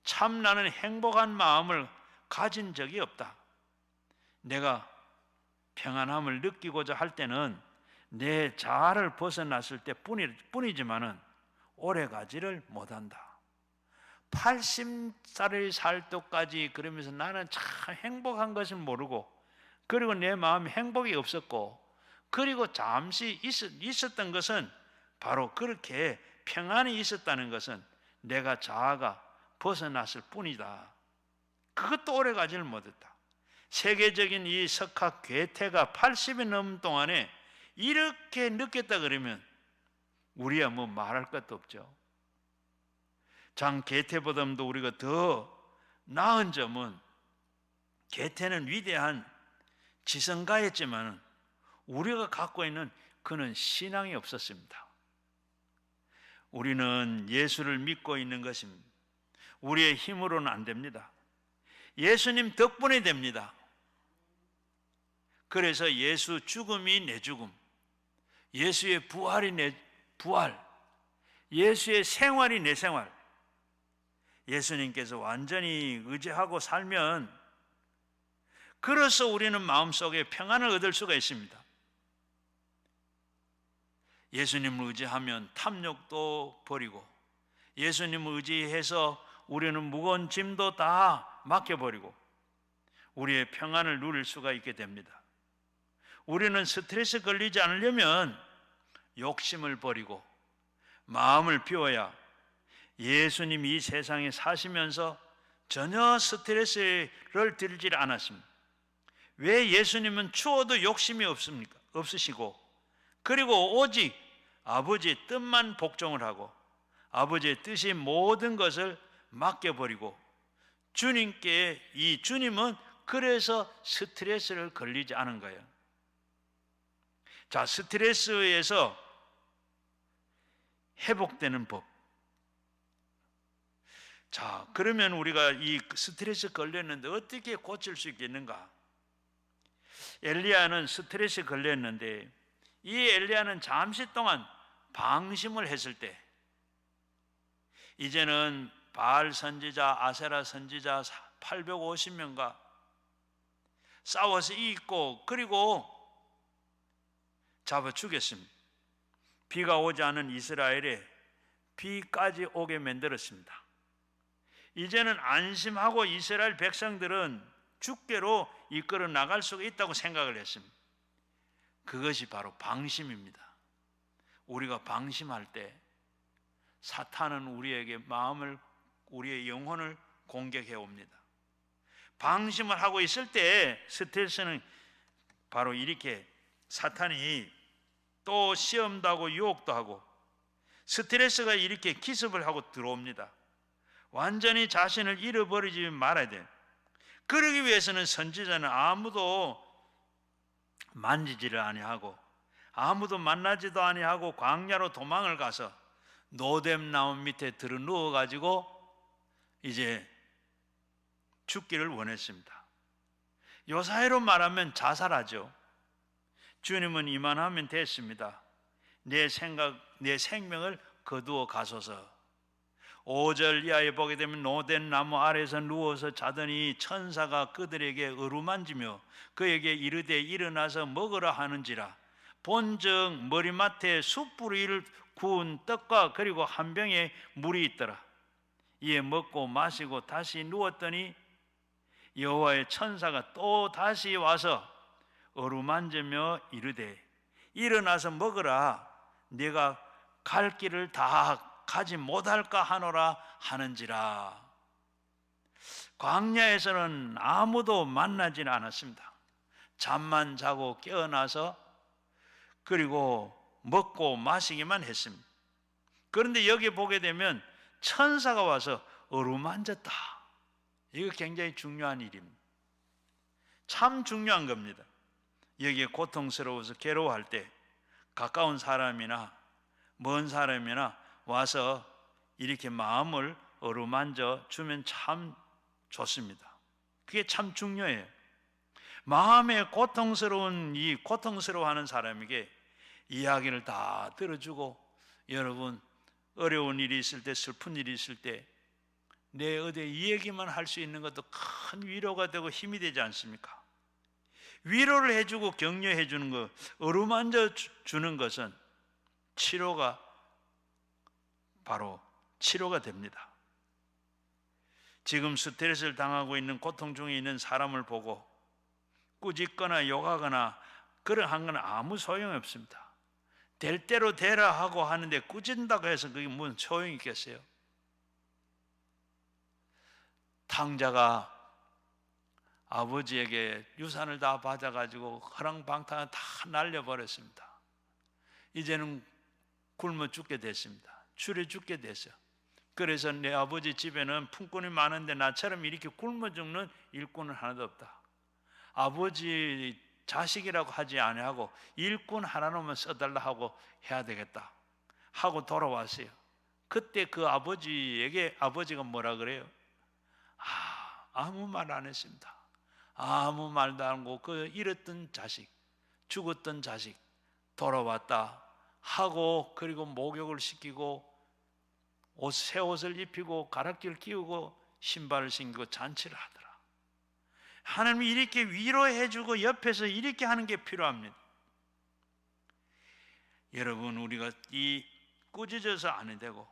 참 나는 행복한 마음을 가진 적이 없다. 내가 평안함을 느끼고자 할 때는 내 자아를 벗어났을 때 뿐이지만은 오래 가지를 못한다. 80살을 살 때까지 그러면서 나는 참 행복한 것을 모르고, 그리고 내 마음에 행복이 없었고, 그리고 잠시 있었던 것은 바로 그렇게 평안이 있었다는 것은 내가 자아가 벗어났을 뿐이다. 그것도 오래 가지를 못했다. 세계적인 이 석학 괴테가 80이 넘은 동안에 이렇게 느꼈다 그러면 우리야 뭐 말할 것도 없죠. 장 괴테보다도 우리가 더 나은 점은, 괴테는 위대한 지성가였지만 우리가 갖고 있는 그는 신앙이 없었습니다. 우리는 예수를 믿고 있는 것입니다. 우리의 힘으로는 안 됩니다. 예수님 덕분에 됩니다. 그래서 예수 죽음이 내 죽음, 예수의 부활이 내 부활, 예수의 생활이 내 생활, 예수님께서 완전히 의지하고 살면 그래서 우리는 마음속에 평안을 얻을 수가 있습니다. 예수님을 의지하면 탐욕도 버리고, 예수님을 의지해서 우리는 무거운 짐도 다 맡겨버리고 우리의 평안을 누릴 수가 있게 됩니다. 우리는 스트레스 걸리지 않으려면 욕심을 버리고 마음을 비워야 예수님이 이 세상에 사시면서 전혀 스트레스를 들지 않았습니다. 왜 예수님은 추워도 욕심이 없으시고, 그리고 오직 아버지의 뜻만 복종을 하고 아버지의 뜻이 모든 것을 맡겨버리고, 주님께 이 주님은 그래서 스트레스를 걸리지 않은 거예요. 자, 스트레스에서 회복되는 법. 자, 그러면 우리가 이 스트레스 걸렸는데 어떻게 고칠 수 있겠는가? 엘리야는 스트레스 걸렸는데 이 엘리야는 잠시 동안 방심을 했을 때, 이제는 바알 선지자, 아세라 선지자 850명과 싸워서 이기고 그리고 잡아 죽였습니다. 비가 오지 않은 이스라엘에 비까지 오게 만들었습니다. 이제는 안심하고 이스라엘 백성들은 죽게로 이끌어 나갈 수가 있다고 생각을 했습니다. 그것이 바로 방심입니다. 우리가 방심할 때 사탄은 우리에게 마음을, 우리의 영혼을 공격해 옵니다. 방심을 하고 있을 때 스트레스는 바로 이렇게 사탄이 또 시험도 하고 유혹도 하고 스트레스가 이렇게 기습을 하고 들어옵니다. 완전히 자신을 잃어버리지 말아야 돼요. 그러기 위해서는 선지자는 아무도 만지지를 아니하고 아무도 만나지도 아니하고 광야로 도망을 가서 노뎀나무 밑에 들어 누워가지고 이제 죽기를 원했습니다. 요사이로 말하면 자살하죠. 주님은 이만하면 됐습니다. 내 생명을 거두어 가소서. 5절 이하에 보게 되면 노뎀나무 아래에서 누워서 자더니 천사가 그들에게 어루만지며 그에게 이르되 일어나서 먹으라 하는지라. 본즉 머리맡에 숯불을 구운 떡과 그리고 한 병에 물이 있더라. 이에 먹고 마시고 다시 누웠더니 여호와의 천사가 또 다시 와서 어루만지며 이르되 일어나서 먹으라. 네가 갈 길을 다 가지 못할까 하노라 하는지라. 광야에서는 아무도 만나지는 않았습니다. 잠만 자고 깨어나서 그리고 먹고 마시기만 했습니다. 그런데 여기 보게 되면 천사가 와서 어루만졌다. 이거 굉장히 중요한 일입니다. 참 중요한 겁니다. 여기에 고통스러워서 괴로워할 때 가까운 사람이나 먼 사람이나 와서 이렇게 마음을 어루만져 주면 참 좋습니다. 그게 참 중요해요. 마음에 고통스러워하는 사람에게 이야기를 다 들어주고, 여러분 어려운 일이 있을 때, 슬픈 일이 있을 때 내 어디에 이 얘기만 할 수 있는 것도 큰 위로가 되고 힘이 되지 않습니까? 위로를 해주고 격려해 주는 것, 어루만져 주는 것은 바로 치료가 됩니다. 지금 스트레스를 당하고 있는, 고통 중에 있는 사람을 보고 꾸짖거나 욕하거나 그런 건 아무 소용이 없습니다. 될 대로 되라 하고 하는데 꾸짖는다고 해서 그게 무슨 소용이 있겠어요? 탕자가 아버지에게 유산을 다 받아가지고 허랑방탕을 다 날려버렸습니다. 이제는 굶어 죽게 됐습니다. 추려 죽게 됐어요. 그래서 내 아버지 집에는 품꾼이 많은데 나처럼 이렇게 굶어 죽는 일꾼은 하나도 없다. 아버지 자식이라고 하지 아니하고 일꾼 하나로만 써달라 하고 해야 되겠다 하고 돌아왔어요. 그때 그 아버지가 뭐라 그래요? 아무 말 안 했습니다. 아무 말도 안 하고 그 잃었던 자식, 죽었던 자식 돌아왔다 하고, 그리고 목욕을 시키고 새 옷을 입히고 가락지를 끼우고 신발을 신기고 잔치를 하더라. 하나님이 이렇게 위로해주고 옆에서 이렇게 하는 게 필요합니다. 여러분, 우리가 이 꾸짖어서 안 되고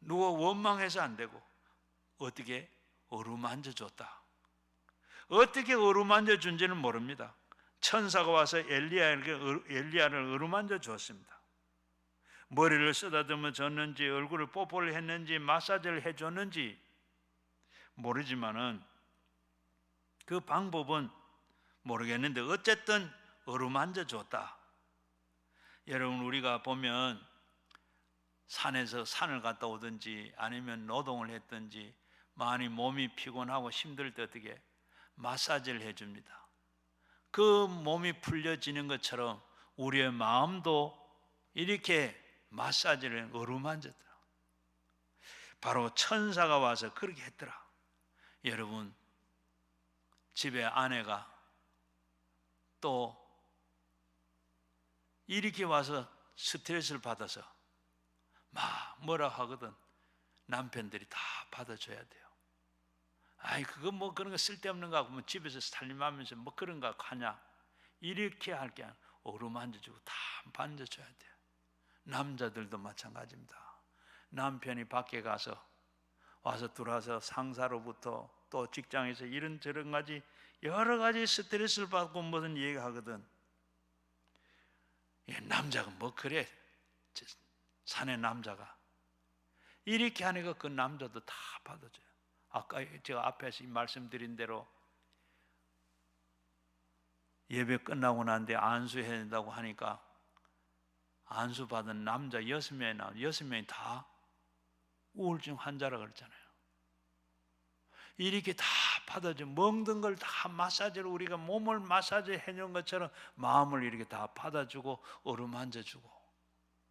누워 원망해서 안 되고 어떻게 어루만져 줬다. 어떻게 어루만져 준지는 모릅니다. 천사가 와서 엘리야를 어루만져 줬습니다. 머리를 쓰다듬어 줬는지 얼굴을 뽀뽀를 했는지 마사지를 해줬는지 모르지만은 그 방법은 모르겠는데 어쨌든 어루만져 줬다. 여러분, 우리가 보면 산에서 산을 갔다 오든지 아니면 노동을 했든지 많이 몸이 피곤하고 힘들 때 어떻게 마사지를 해줍니다. 그 몸이 풀려지는 것처럼 우리의 마음도 이렇게 마사지를 어루만졌더라. 바로 천사가 와서 그렇게 했더라. 여러분, 집에 아내가 또 이렇게 와서 스트레스를 받아서 뭐라 하거든 남편들이 다 받아줘야 돼요. 그거 뭐 그런 거 쓸데없는 거 하고 뭐 집에서 살림하면서 뭐 그런 거 하고 하냐, 이렇게 할 게 아니라 어루만져주고 다 만져줘야 돼요. 남자들도 마찬가지입니다. 남편이 밖에 와서 들어와서 상사로부터 또 직장에서 이런저런 여러 가지 스트레스를 받고 무슨 얘기하거든. 남자가 뭐 그래, 사내 남자가 이렇게 하니까 그 남자도 다 받아줘요. 아까 제가 앞에서 말씀드린 대로 예배 끝나고 난 뒤에 안수해야 된다고 하니까 안수받은 남자 6명이 나와 6명이 다 우울증 환자라 그랬잖아요. 이렇게 다 받아줘. 먹는 걸 다 마사지로 우리가 몸을 마사지 해놓은 것처럼 마음을 이렇게 다 받아주고 어루만져주고,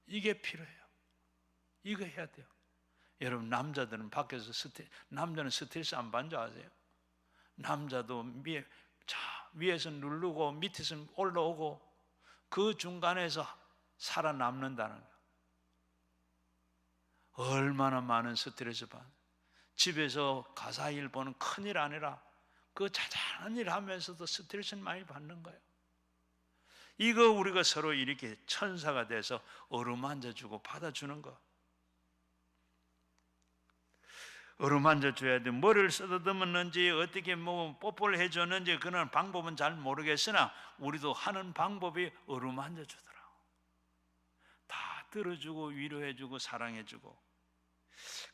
이게 필요해요. 이거 해야 돼요. 여러분, 남자들은 밖에서 남자는 스트레스 안 받는 줄 아세요? 남자도 위에서 누르고 밑에서 올라오고 그 중간에서 살아남는다는 거예요. 얼마나 많은 스트레스 받는, 집에서 가사일 보는 큰일 아니라 그 자잘한 일 하면서도 스트레스는 많이 받는 거예요. 이거 우리가 서로 이렇게 천사가 돼서 어루만져주고 받아주는 거. 어루만져줘야 돼. 뭐를 쓰다듬었는지 어떻게 뽀뽀를 해줬는지 그런 방법은 잘 모르겠으나 우리도 하는 방법이 어루만져주더라. 다 들어주고 위로해주고 사랑해주고.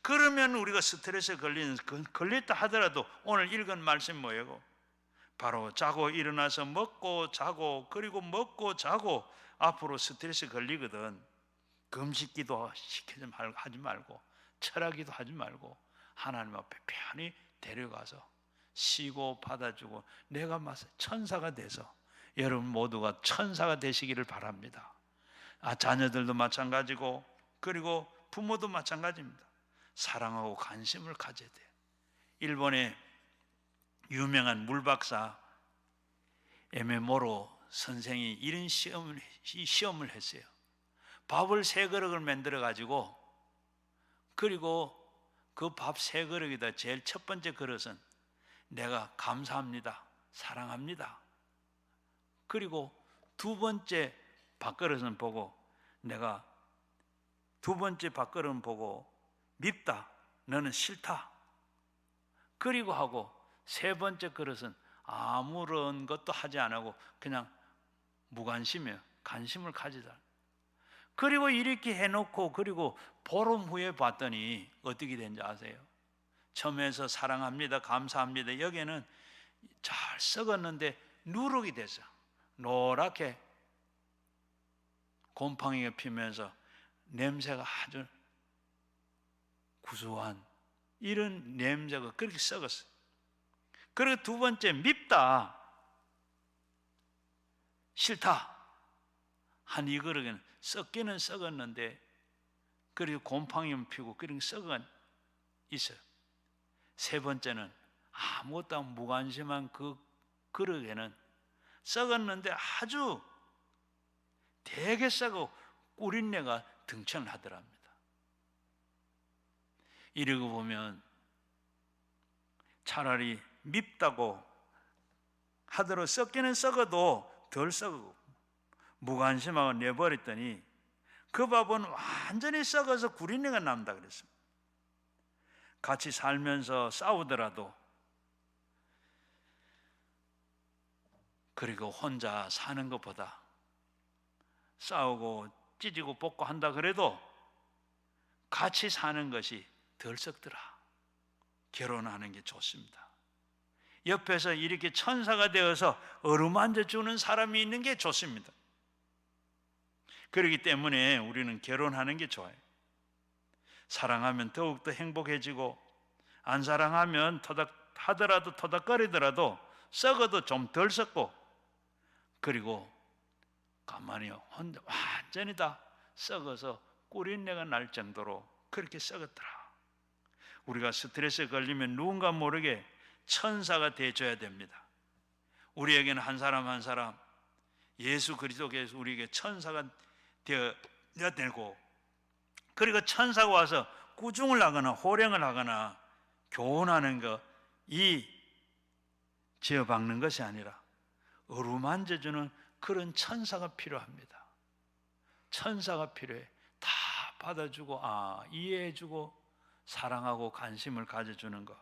그러면 우리가 스트레스에 걸렸다 하더라도 오늘 읽은 말씀 뭐예요? 바로 자고 일어나서 먹고 자고 그리고 먹고 자고. 앞으로 스트레스 걸리거든 금식기도 하지 말고 철학기도 하지 말고 하나님 앞에 편히 데려가서 쉬고 받아주고 내가 천사가 돼서 여러분 모두가 천사가 되시기를 바랍니다. 자녀들도 마찬가지고 그리고 부모도 마찬가지입니다. 사랑하고 관심을 가져야 돼요. 일본의 유명한 물박사 에메모로 선생이 이런 시험을 했어요. 밥을 3그릇을 만들어 가지고 그리고 그 밥 3그릇에다 제일 첫 번째 그릇은 내가 감사합니다, 사랑합니다. 그리고 두 번째 밥그릇은 보고 내가 두 번째 밥그릇은 보고 밉다, 너는 싫다. 그리고 하고 세 번째 그릇은 아무런 것도 하지 안 하고 그냥 무관심이에요. 관심을 가지자. 그리고 이렇게 해놓고 그리고 보름 후에 봤더니 어떻게 된지 아세요? 처음에서 사랑합니다, 감사합니다. 여기에는 잘 썩었는데 누룩이 됐어요. 노랗게 곰팡이가 피면서 냄새가 아주 구수한 이런 냄새가 그렇게 썩었어요. 그리고 두 번째 밉다, 싫다 한 이 그릇에는 썩기는 썩었는데 그리고 곰팡이만 피고 그런 썩은 있어요. 세 번째는 아무것도 무관심한 그 그릇에는 썩었는데 아주 되게 썩고 꿀린내가 등천하더랍니다. 이러고 보면 차라리 밉다고 하더라도 썩기는 썩어도 덜 썩고 무관심하고 내버렸더니 그 밥은 완전히 썩어서 구린내가 난다 그랬습니다. 같이 살면서 싸우더라도 그리고 혼자 사는 것보다 싸우고 찢고 볶고 한다 그래도 같이 사는 것이 덜 썩더라. 결혼하는 게 좋습니다. 옆에서 이렇게 천사가 되어서 어루만져 주는 사람이 있는 게 좋습니다. 그렇기 때문에 우리는 결혼하는 게 좋아요. 사랑하면 더욱더 행복해지고 안 사랑하면 토닥거리더라도 썩어도 좀 덜 썩고 그리고 가만히요 혼자 완전히 다 썩어서 꿀린내가 날 정도로 그렇게 썩었더라. 우리가 스트레스에 걸리면 누군가 모르게 천사가 되어줘야 됩니다. 우리에게는 한 사람 한 사람 예수 그리스도께서 우리에게 천사가 되어야 되고 그리고 천사가 와서 꾸중을 하거나 호령을 하거나 교훈하는 것, 이 지어박는 것이 아니라 어루만져주는 그런 천사가 필요합니다. 천사가 필요해. 다 받아주고 이해해주고 사랑하고 관심을 가져주는 것.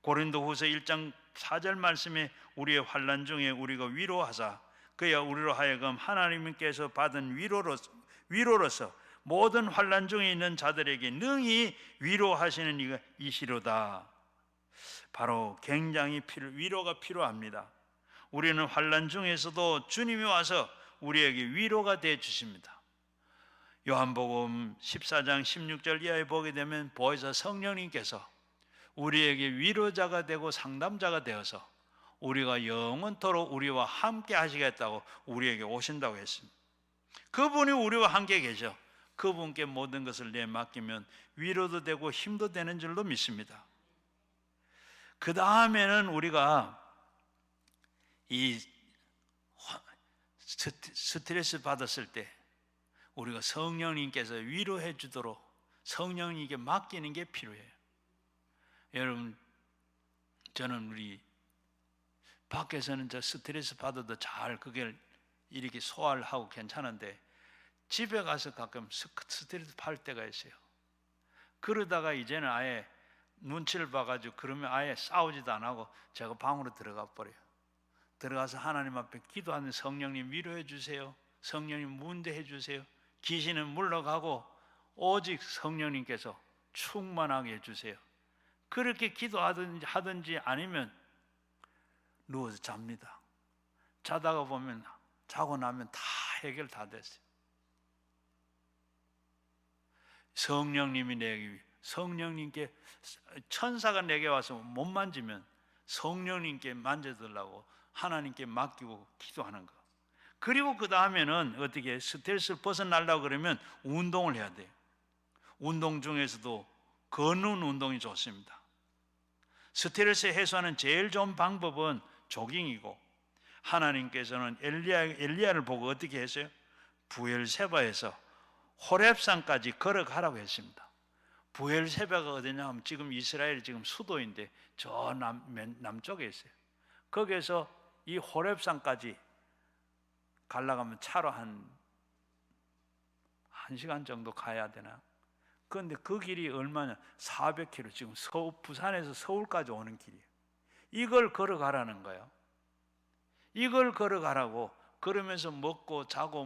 고린도후서 1장 4절 말씀에 우리의 환난 중에 우리가 위로하사 그야 우리로 하여금 하나님께서 받은 위로로서 모든 환난 중에 있는 자들에게 능히 위로하시는 이가 이시로다. 바로 굉장히 위로가 필요합니다. 우리는 환난 중에서도 주님이 와서 우리에게 위로가 되어 주십니다. 요한복음 14장 16절 이하에 보게 되면 보혜사 성령님께서 우리에게 위로자가 되고 상담자가 되어서 우리가 영원토록 우리와 함께 하시겠다고 우리에게 오신다고 했습니다. 그분이 우리와 함께 계셔 그분께 모든 것을 내맡기면 위로도 되고 힘도 되는 줄로 믿습니다. 그 다음에는 우리가 이 스트레스 받았을 때 우리가 성령님께서 위로해 주도록 성령님께 맡기는 게 필요해요. 여러분, 저는 우리 밖에서는 저 스트레스 받아도 잘 그걸 이렇게 소화를 하고 괜찮은데 집에 가서 가끔 스트레스 받을 때가 있어요. 그러다가 이제는 아예 눈치를 봐가지고 그러면 아예 싸우지도 안 하고 제가 방으로 들어가 버려요. 들어가서 하나님 앞에 기도하는 성령님 위로해 주세요. 성령님 문대해 주세요. 귀신은 물러가고 오직 성령님께서 충만하게 해주세요. 그렇게 기도하든지 아니면 누워서 잡니다. 자다가 보면 자고 나면 다 해결 다 됐어요. 성령님께 천사가 내게 와서 못 만지면 성령님께 만져달라고 하나님께 맡기고 기도하는 거. 그리고 그 다음에는 어떻게 스트레스를 벗어나려고 그러면 운동을 해야 돼요. 운동 중에서도 걷는 운동이 좋습니다. 스트레스 해소하는 제일 좋은 방법은 조깅이고 하나님께서는 엘리야를 보고 어떻게 했어요? 부엘세바에서 호렙산까지 걸어가라고 했습니다. 부엘세바가 어디냐 하면 지금 이스라엘이 지금 수도인데 저 남쪽에 있어요. 거기에서 이 호렙산까지 가려고 하면 차로 한 1시간 정도 가야 되나? 그런데 그 길이 얼마냐? 400km, 지금 부산에서 서울까지 오는 길이에요. 이걸 걸어가라는 거예요. 이걸 걸어가라고. 그러면서 먹고 자고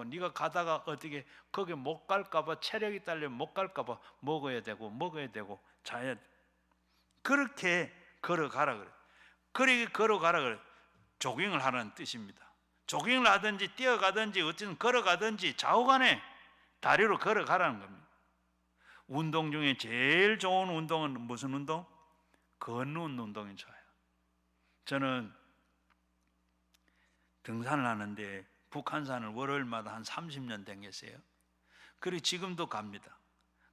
네가 가다가 어떻게 거기 못 갈까 봐, 체력이 딸려 못 갈까 봐 먹어야 되고 자야 돼. 그렇게 걸어가라 그래. 그렇게 걸어가라 그래. 조깅을 하라는 뜻입니다. 조깅을 하든지 뛰어가든지 어쨌든 걸어가든지 좌우간에 다리로 걸어가라는 겁니다. 운동 중에 제일 좋은 운동은 무슨 운동? 걷는 운동이 좋아요. 저는 등산을 하는데 북한산을 월요일마다 한 30년 다녔어요. 그리고 지금도 갑니다.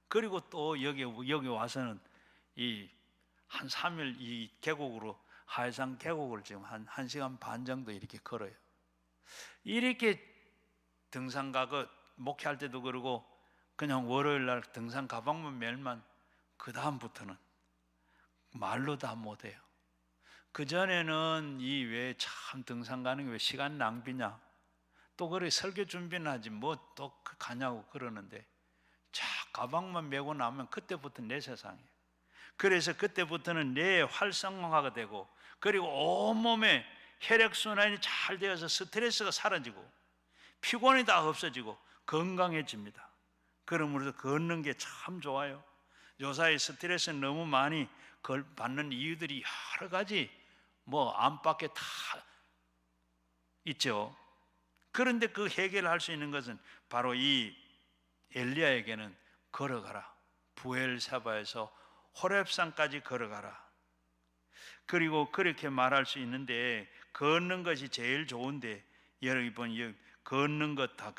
그리고 또 여기 와서는 한 3일 이 계곡으로 하회산 계곡을 지금 한 1시간 반 정도 이렇게 걸어요. 이렇게 등산 가고 목회할 때도 그러고 그냥 월요일 날 등산 가방만 매일만 그 다음부터는 말로 다 못해요. 그전에는 왜 참 등산 가는 게 왜 시간 낭비냐, 또 그래 설교 준비는 하지 뭐 또 가냐고 그러는데 자 가방만 메고 나면 그때부터 내 세상이에요. 그래서 그때부터는 내 활성화가 되고 그리고 온몸에 혈액순환이 잘 되어서 스트레스가 사라지고 피곤이 다 없어지고 건강해집니다. 그러므로 걷는 게 참 좋아요. 요사이 스트레스 너무 많이 받는 이유들이 여러 가지 안팎에 다 있죠. 그런데 그 해결할 수 있는 것은 바로 이 엘리야에게는 걸어가라. 부엘세바에서 호렙산까지 걸어가라. 그리고 그렇게 말할 수 있는데 걷는 것이 제일 좋은데 여러분 걷는 것 다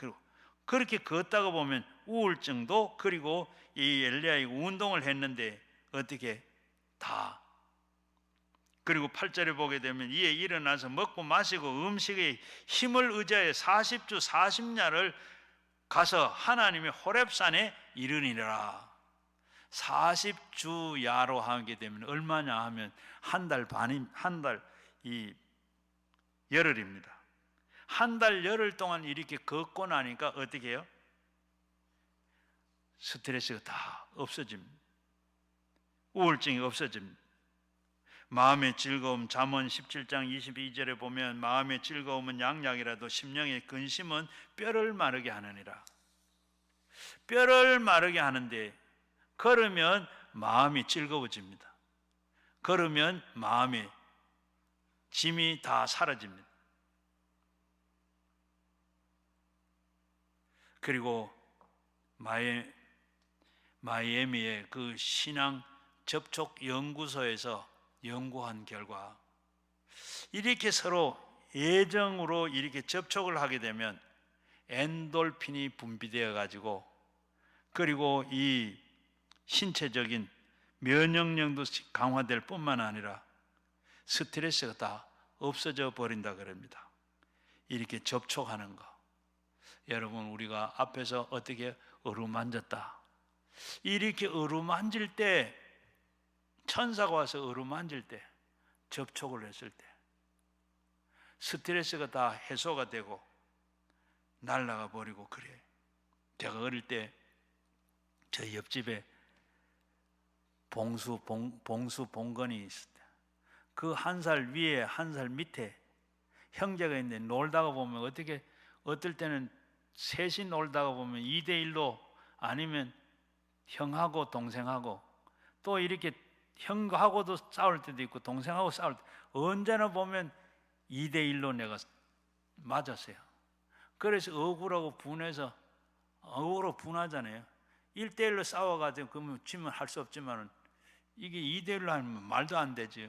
그렇게 걷다가 보면 우울증도 그리고 이 엘리야의 운동을 했는데 어떻게 다 그리고 8절에 보게 되면 이에 일어나서 먹고 마시고 음식의 힘을 의지하여 40주 40야를 가서 하나님의 호렙산에 이르니라. 40주 야로 하게 되면 얼마냐 하면 한 달 열흘입니다. 한 달 열흘 동안 이렇게 걷고 나니까 어떻게 해요? 스트레스가 다 없어집니다. 우울증이 없어집니다. 마음의 즐거움, 잠언 17장 22절에 보면 마음의 즐거움은 양약이라도 심령의 근심은 뼈를 마르게 하느니라. 뼈를 마르게 하는데 걸으면 마음이 즐거워집니다. 걸으면 마음의 짐이 다 사라집니다. 그리고 마이애미의 그 신앙 접촉 연구소에서 연구한 결과, 이렇게 서로 애정으로 이렇게 접촉을 하게 되면 엔돌핀이 분비되어 가지고, 그리고 이 신체적인 면역력도 강화될 뿐만 아니라 스트레스가 다 없어져 버린다 그럽니다. 이렇게 접촉하는 거. 여러분, 우리가 앞에서 어떻게 어루만졌다, 이렇게 어루만질 때, 천사가 와서 어루만질 때, 접촉을 했을 때 스트레스가 다 해소가 되고 날아가 버리고 그래. 제가 어릴 때 저희 옆집에 봉건이 있을 때, 그 한 살 위에 한 살 밑에 형제가 있는데, 놀다가 보면 어떨 때는 셋이 놀다가 보면 2대1로, 아니면 형하고 동생하고, 또 이렇게 형하고도 싸울 때도 있고 동생하고 싸울 때, 언제나 보면 2대1로 내가 맞았어요. 그래서 억울하고 분해서, 억울하고 분하잖아요. 1대1로 싸워가지고 그러면 지면 할 수 없지만, 이게 2대1로 하면 말도 안 되죠.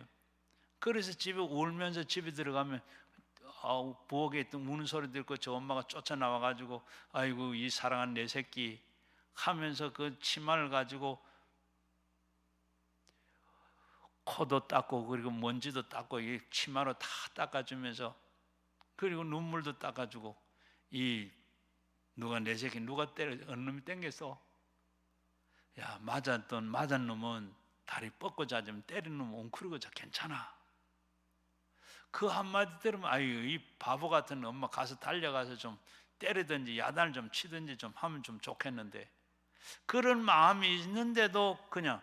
그래서 집에 울면서 집에 들어가면 부엌에 있던 우는 소리 듣고 저 엄마가 쫓아나와가지고, 아이고 이 사랑한 내 새끼 하면서 그 치마를 가지고 코도 닦고, 그리고 먼지도 닦고, 이 치마로 다 닦아주면서, 그리고 눈물도 닦아주고, 이 누가 내 새끼 누가 때려, 어느 놈이 땡겼어, 야 맞은 놈은 다리 뻗고 자지만 때리는 놈은 웅크리고 자, 괜찮아. 그 한마디 들으면, 아유 이 바보 같은 엄마, 가서 달려가서 좀 때리든지 야단을 좀 치든지 좀 하면 좀 좋겠는데, 그런 마음이 있는데도 그냥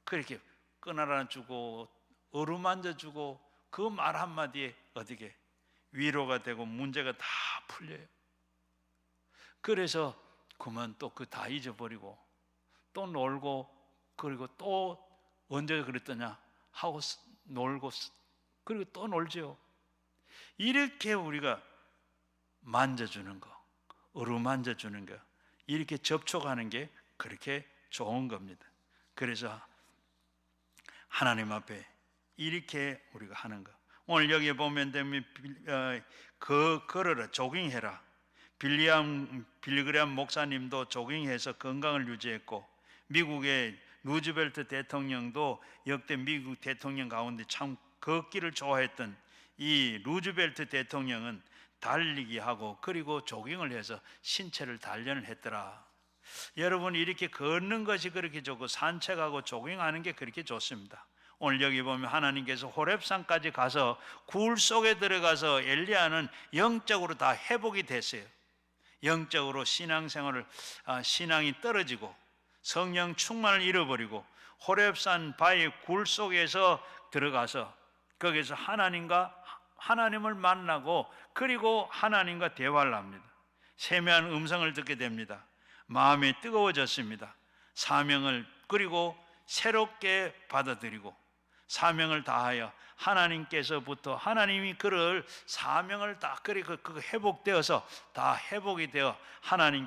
그렇게 끊어라 주고 어루만져 주고, 그 말 한마디에 어떻게 위로가 되고 문제가 다 풀려요. 그래서 그만 또 그 다 잊어버리고 또 놀고, 그리고 또 언제 그랬더냐 하고 놀고, 그리고 또 놀죠. 이렇게 우리가 만져주는 거, 어루만져주는 거, 이렇게 접촉하는 게 그렇게 좋은 겁니다. 그래서 하나님 앞에 이렇게 우리가 하는 거. 오늘 여기에 보면 되면 걸어라, 조깅해라. 빌리그레암 목사님도 조깅해서 건강을 유지했고, 미국의 루즈벨트 대통령도 역대 미국 대통령 가운데 참 걷기를 좋아했던 이 루즈벨트 대통령은 달리기 하고, 그리고 조깅을 해서 신체를 단련을 했더라. 여러분, 이렇게 걷는 것이 그렇게 좋고 산책하고 조깅하는 게 그렇게 좋습니다. 오늘 여기 보면 하나님께서 호렙산까지 가서 굴 속에 들어가서 엘리야는 영적으로 다 회복이 됐어요. 영적으로 신앙이 떨어지고 성령 충만을 잃어버리고, 호렙산 바위 굴 속에서 들어가서 거기서 하나님을 만나고, 그리고 하나님과 대화를 합니다. 세미한 음성을 듣게 됩니다. 마음이 뜨거워졌습니다. 사명을, 그리고 새롭게 받아들이고 사명을 다하여 하나님께서부터, 하나님이 그를 사명을 다, 그리고 그 회복되어서 다 회복이 되어 하나님은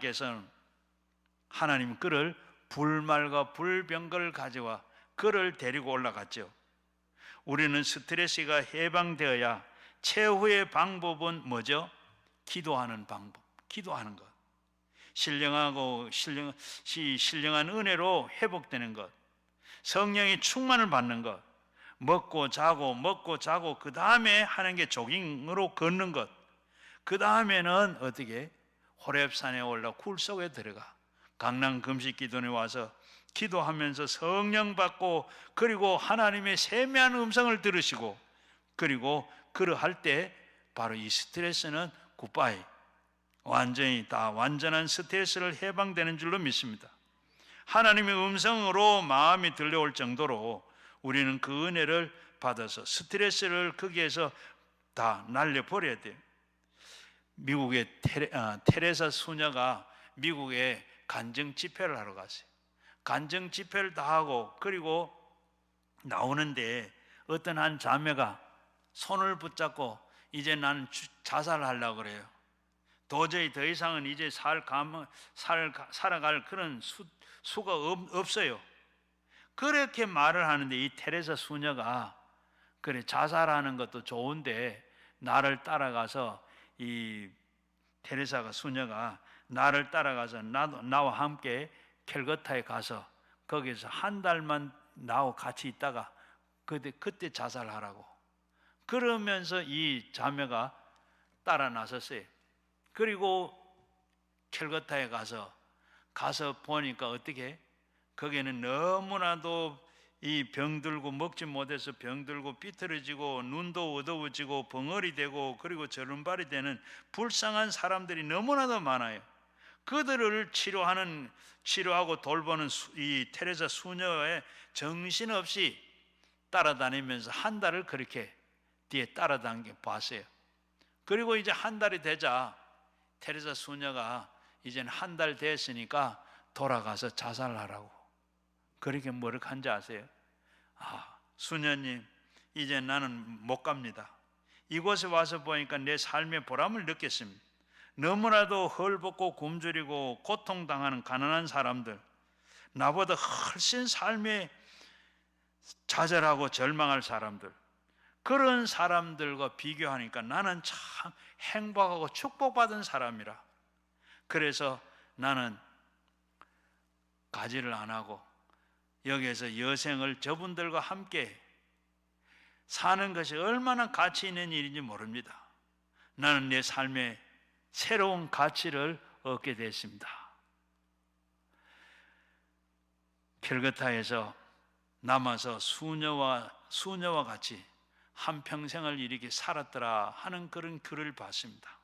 그를 불말과 불병거를 가져와 그를 데리고 올라갔죠. 우리는 스트레스가 해방되어야 최후의 방법은 뭐죠? 기도하는 방법, 기도하는 것. 신령한 은혜로 회복되는 것, 성령의 충만을 받는 것, 먹고 자고 그 다음에 하는 게 조깅으로 걷는 것, 그 다음에는 어떻게 호렙산에 올라 굴 속에 들어가 강난 금식 기도에 와서 기도하면서 성령 받고, 그리고 하나님의 세미한 음성을 들으시고, 그리고 그러할 때 바로 이 스트레스는 굿바이, 완전한 스트레스를 해방되는 줄로 믿습니다. 하나님의 음성으로 마음이 들려올 정도로 우리는 그 은혜를 받아서 스트레스를 거기에서 다 날려버려야 돼요. 미국의 테레사 수녀가 미국에 간증 집회를 하러 갔어요. 간증 집회를 다 하고, 그리고 나오는데 어떤 한 자매가 손을 붙잡고 이제 나는 자살하려고 그래요. 도저히 더 이상은 이제 살아갈 그런 수가 없어요. 그렇게 말을 하는데 이 테레사 수녀가 그래 자살하는 것도 좋은데 나를 따라가서 이 테레사가 수녀가 나를 따라가서 나와 함께 캘거타에 가서 거기서 한 달만 나와 같이 있다가 그때 자살하라고. 그러면서 이 자매가 따라 나섰어요. 그리고 캘거타에 가서 보니까 어떻게 거기에는 너무나도 이 병들고 먹지 못해서 병들고 삐뚤어지고 눈도 어두워지고 벙어리 되고 그리고 저른발이 되는 불쌍한 사람들이 너무나도 많아요. 그들을 치료하고 돌보는 이 테레사 수녀의 정신없이 따라다니면서 한 달을 그렇게 뒤에 따라다니게 봤어요. 그리고 이제 한 달이 되자 테레사 수녀가 이제는 한 달 됐으니까 돌아가서 자살하라고 그렇게 뭐를 한지 아세요? 수녀님, 이제 나는 못 갑니다. 이곳에 와서 보니까 내 삶의 보람을 느꼈습니다. 너무나도 헐벗고 굶주리고 고통당하는 가난한 사람들, 나보다 훨씬 삶에 좌절하고 절망할 사람들, 그런 사람들과 비교하니까 나는 참 행복하고 축복받은 사람이라. 그래서 나는 가지를 안 하고 여기에서 여생을 저분들과 함께 사는 것이 얼마나 가치 있는 일인지 모릅니다. 나는 내 삶에 새로운 가치를 얻게 됐습니다. 캘거타에서 남아서 수녀와 같이 한평생을 이렇게 살았더라 하는 그런 글을 봤습니다.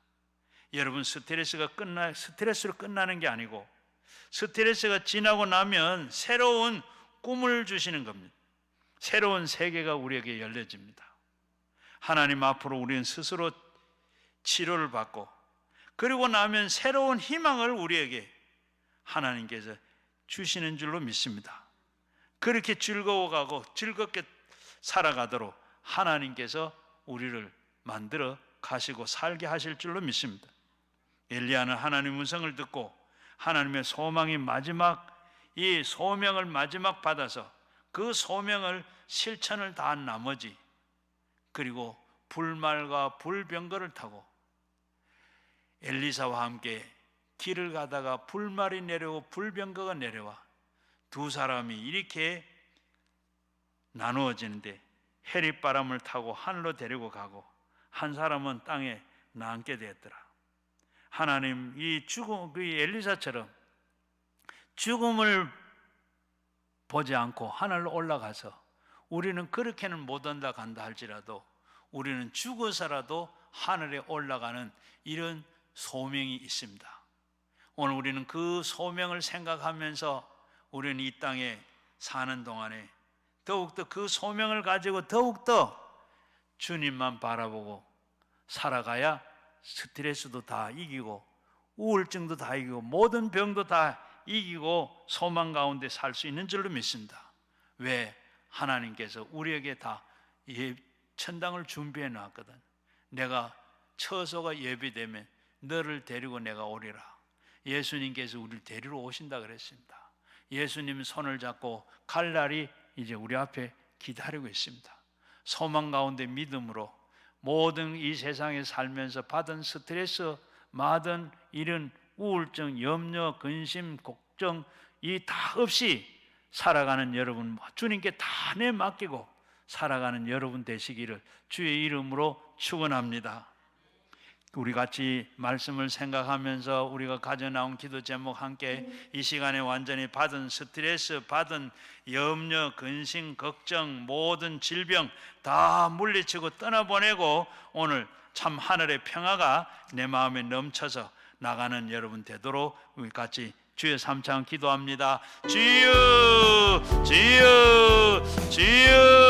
여러분, 스트레스로 끝나는 게 아니고 스트레스가 지나고 나면 새로운 꿈을 주시는 겁니다. 새로운 세계가 우리에게 열려집니다. 하나님 앞으로 우리는 스스로 치료를 받고 그리고 나면 새로운 희망을 우리에게 하나님께서 주시는 줄로 믿습니다. 그렇게 즐거워가고 즐겁게 살아가도록 하나님께서 우리를 만들어 가시고 살게 하실 줄로 믿습니다. 엘리야는 하나님의 음성을 듣고 하나님의 소망이 이 소명을 마지막 받아서 그 소명을 실천을 다한 나머지 그리고 불말과 불병거를 타고 엘리사와 함께 길을 가다가 불말이 내려오고 불병거가 내려와 두 사람이 이렇게 나누어지는데 해리바람을 타고 하늘로 데리고 가고 한 사람은 땅에 남게 되었더라. 하나님 이 엘리사처럼 죽음을 보지 않고 하늘로 올라가서 우리는 그렇게는 못 온다 간다 할지라도 우리는 죽어서라도 하늘에 올라가는 이런 소명이 있습니다. 오늘 우리는 그 소명을 생각하면서 우리는 이 땅에 사는 동안에 더욱더 그 소명을 가지고 더욱더 주님만 바라보고 살아가야 스트레스도 다 이기고 우울증도 다 이기고 모든 병도 다 이기고 소망 가운데 살 수 있는 줄로 믿습니다. 왜? 하나님께서 우리에게 다 천당을 준비해 놨거든. 내가 처소가 예비되면 너를 데리고 내가 오리라. 예수님께서 우리를 데리러 오신다 그랬습니다. 예수님 손을 잡고 갈 날이 이제 우리 앞에 기다리고 있습니다. 소망 가운데 믿음으로 모든 이 세상에 살면서 받은 스트레스, 받은 이런 우울증, 염려, 근심, 걱정 이 다 없이 살아가는 여러분, 주님께 다 내맡기고 살아가는 여러분 되시기를 주의 이름으로 축원합니다. 우리 같이 말씀을 생각하면서 우리가 가져나온 기도 제목 함께 이 시간에 완전히 받은 스트레스, 받은 염려, 근심, 걱정, 모든 질병 다 물리치고 떠나보내고 오늘 참 하늘의 평화가 내 마음에 넘쳐서 나가는 여러분 되도록 우리 같이 주여 삼창 기도합니다. 주여, 주여, 주여.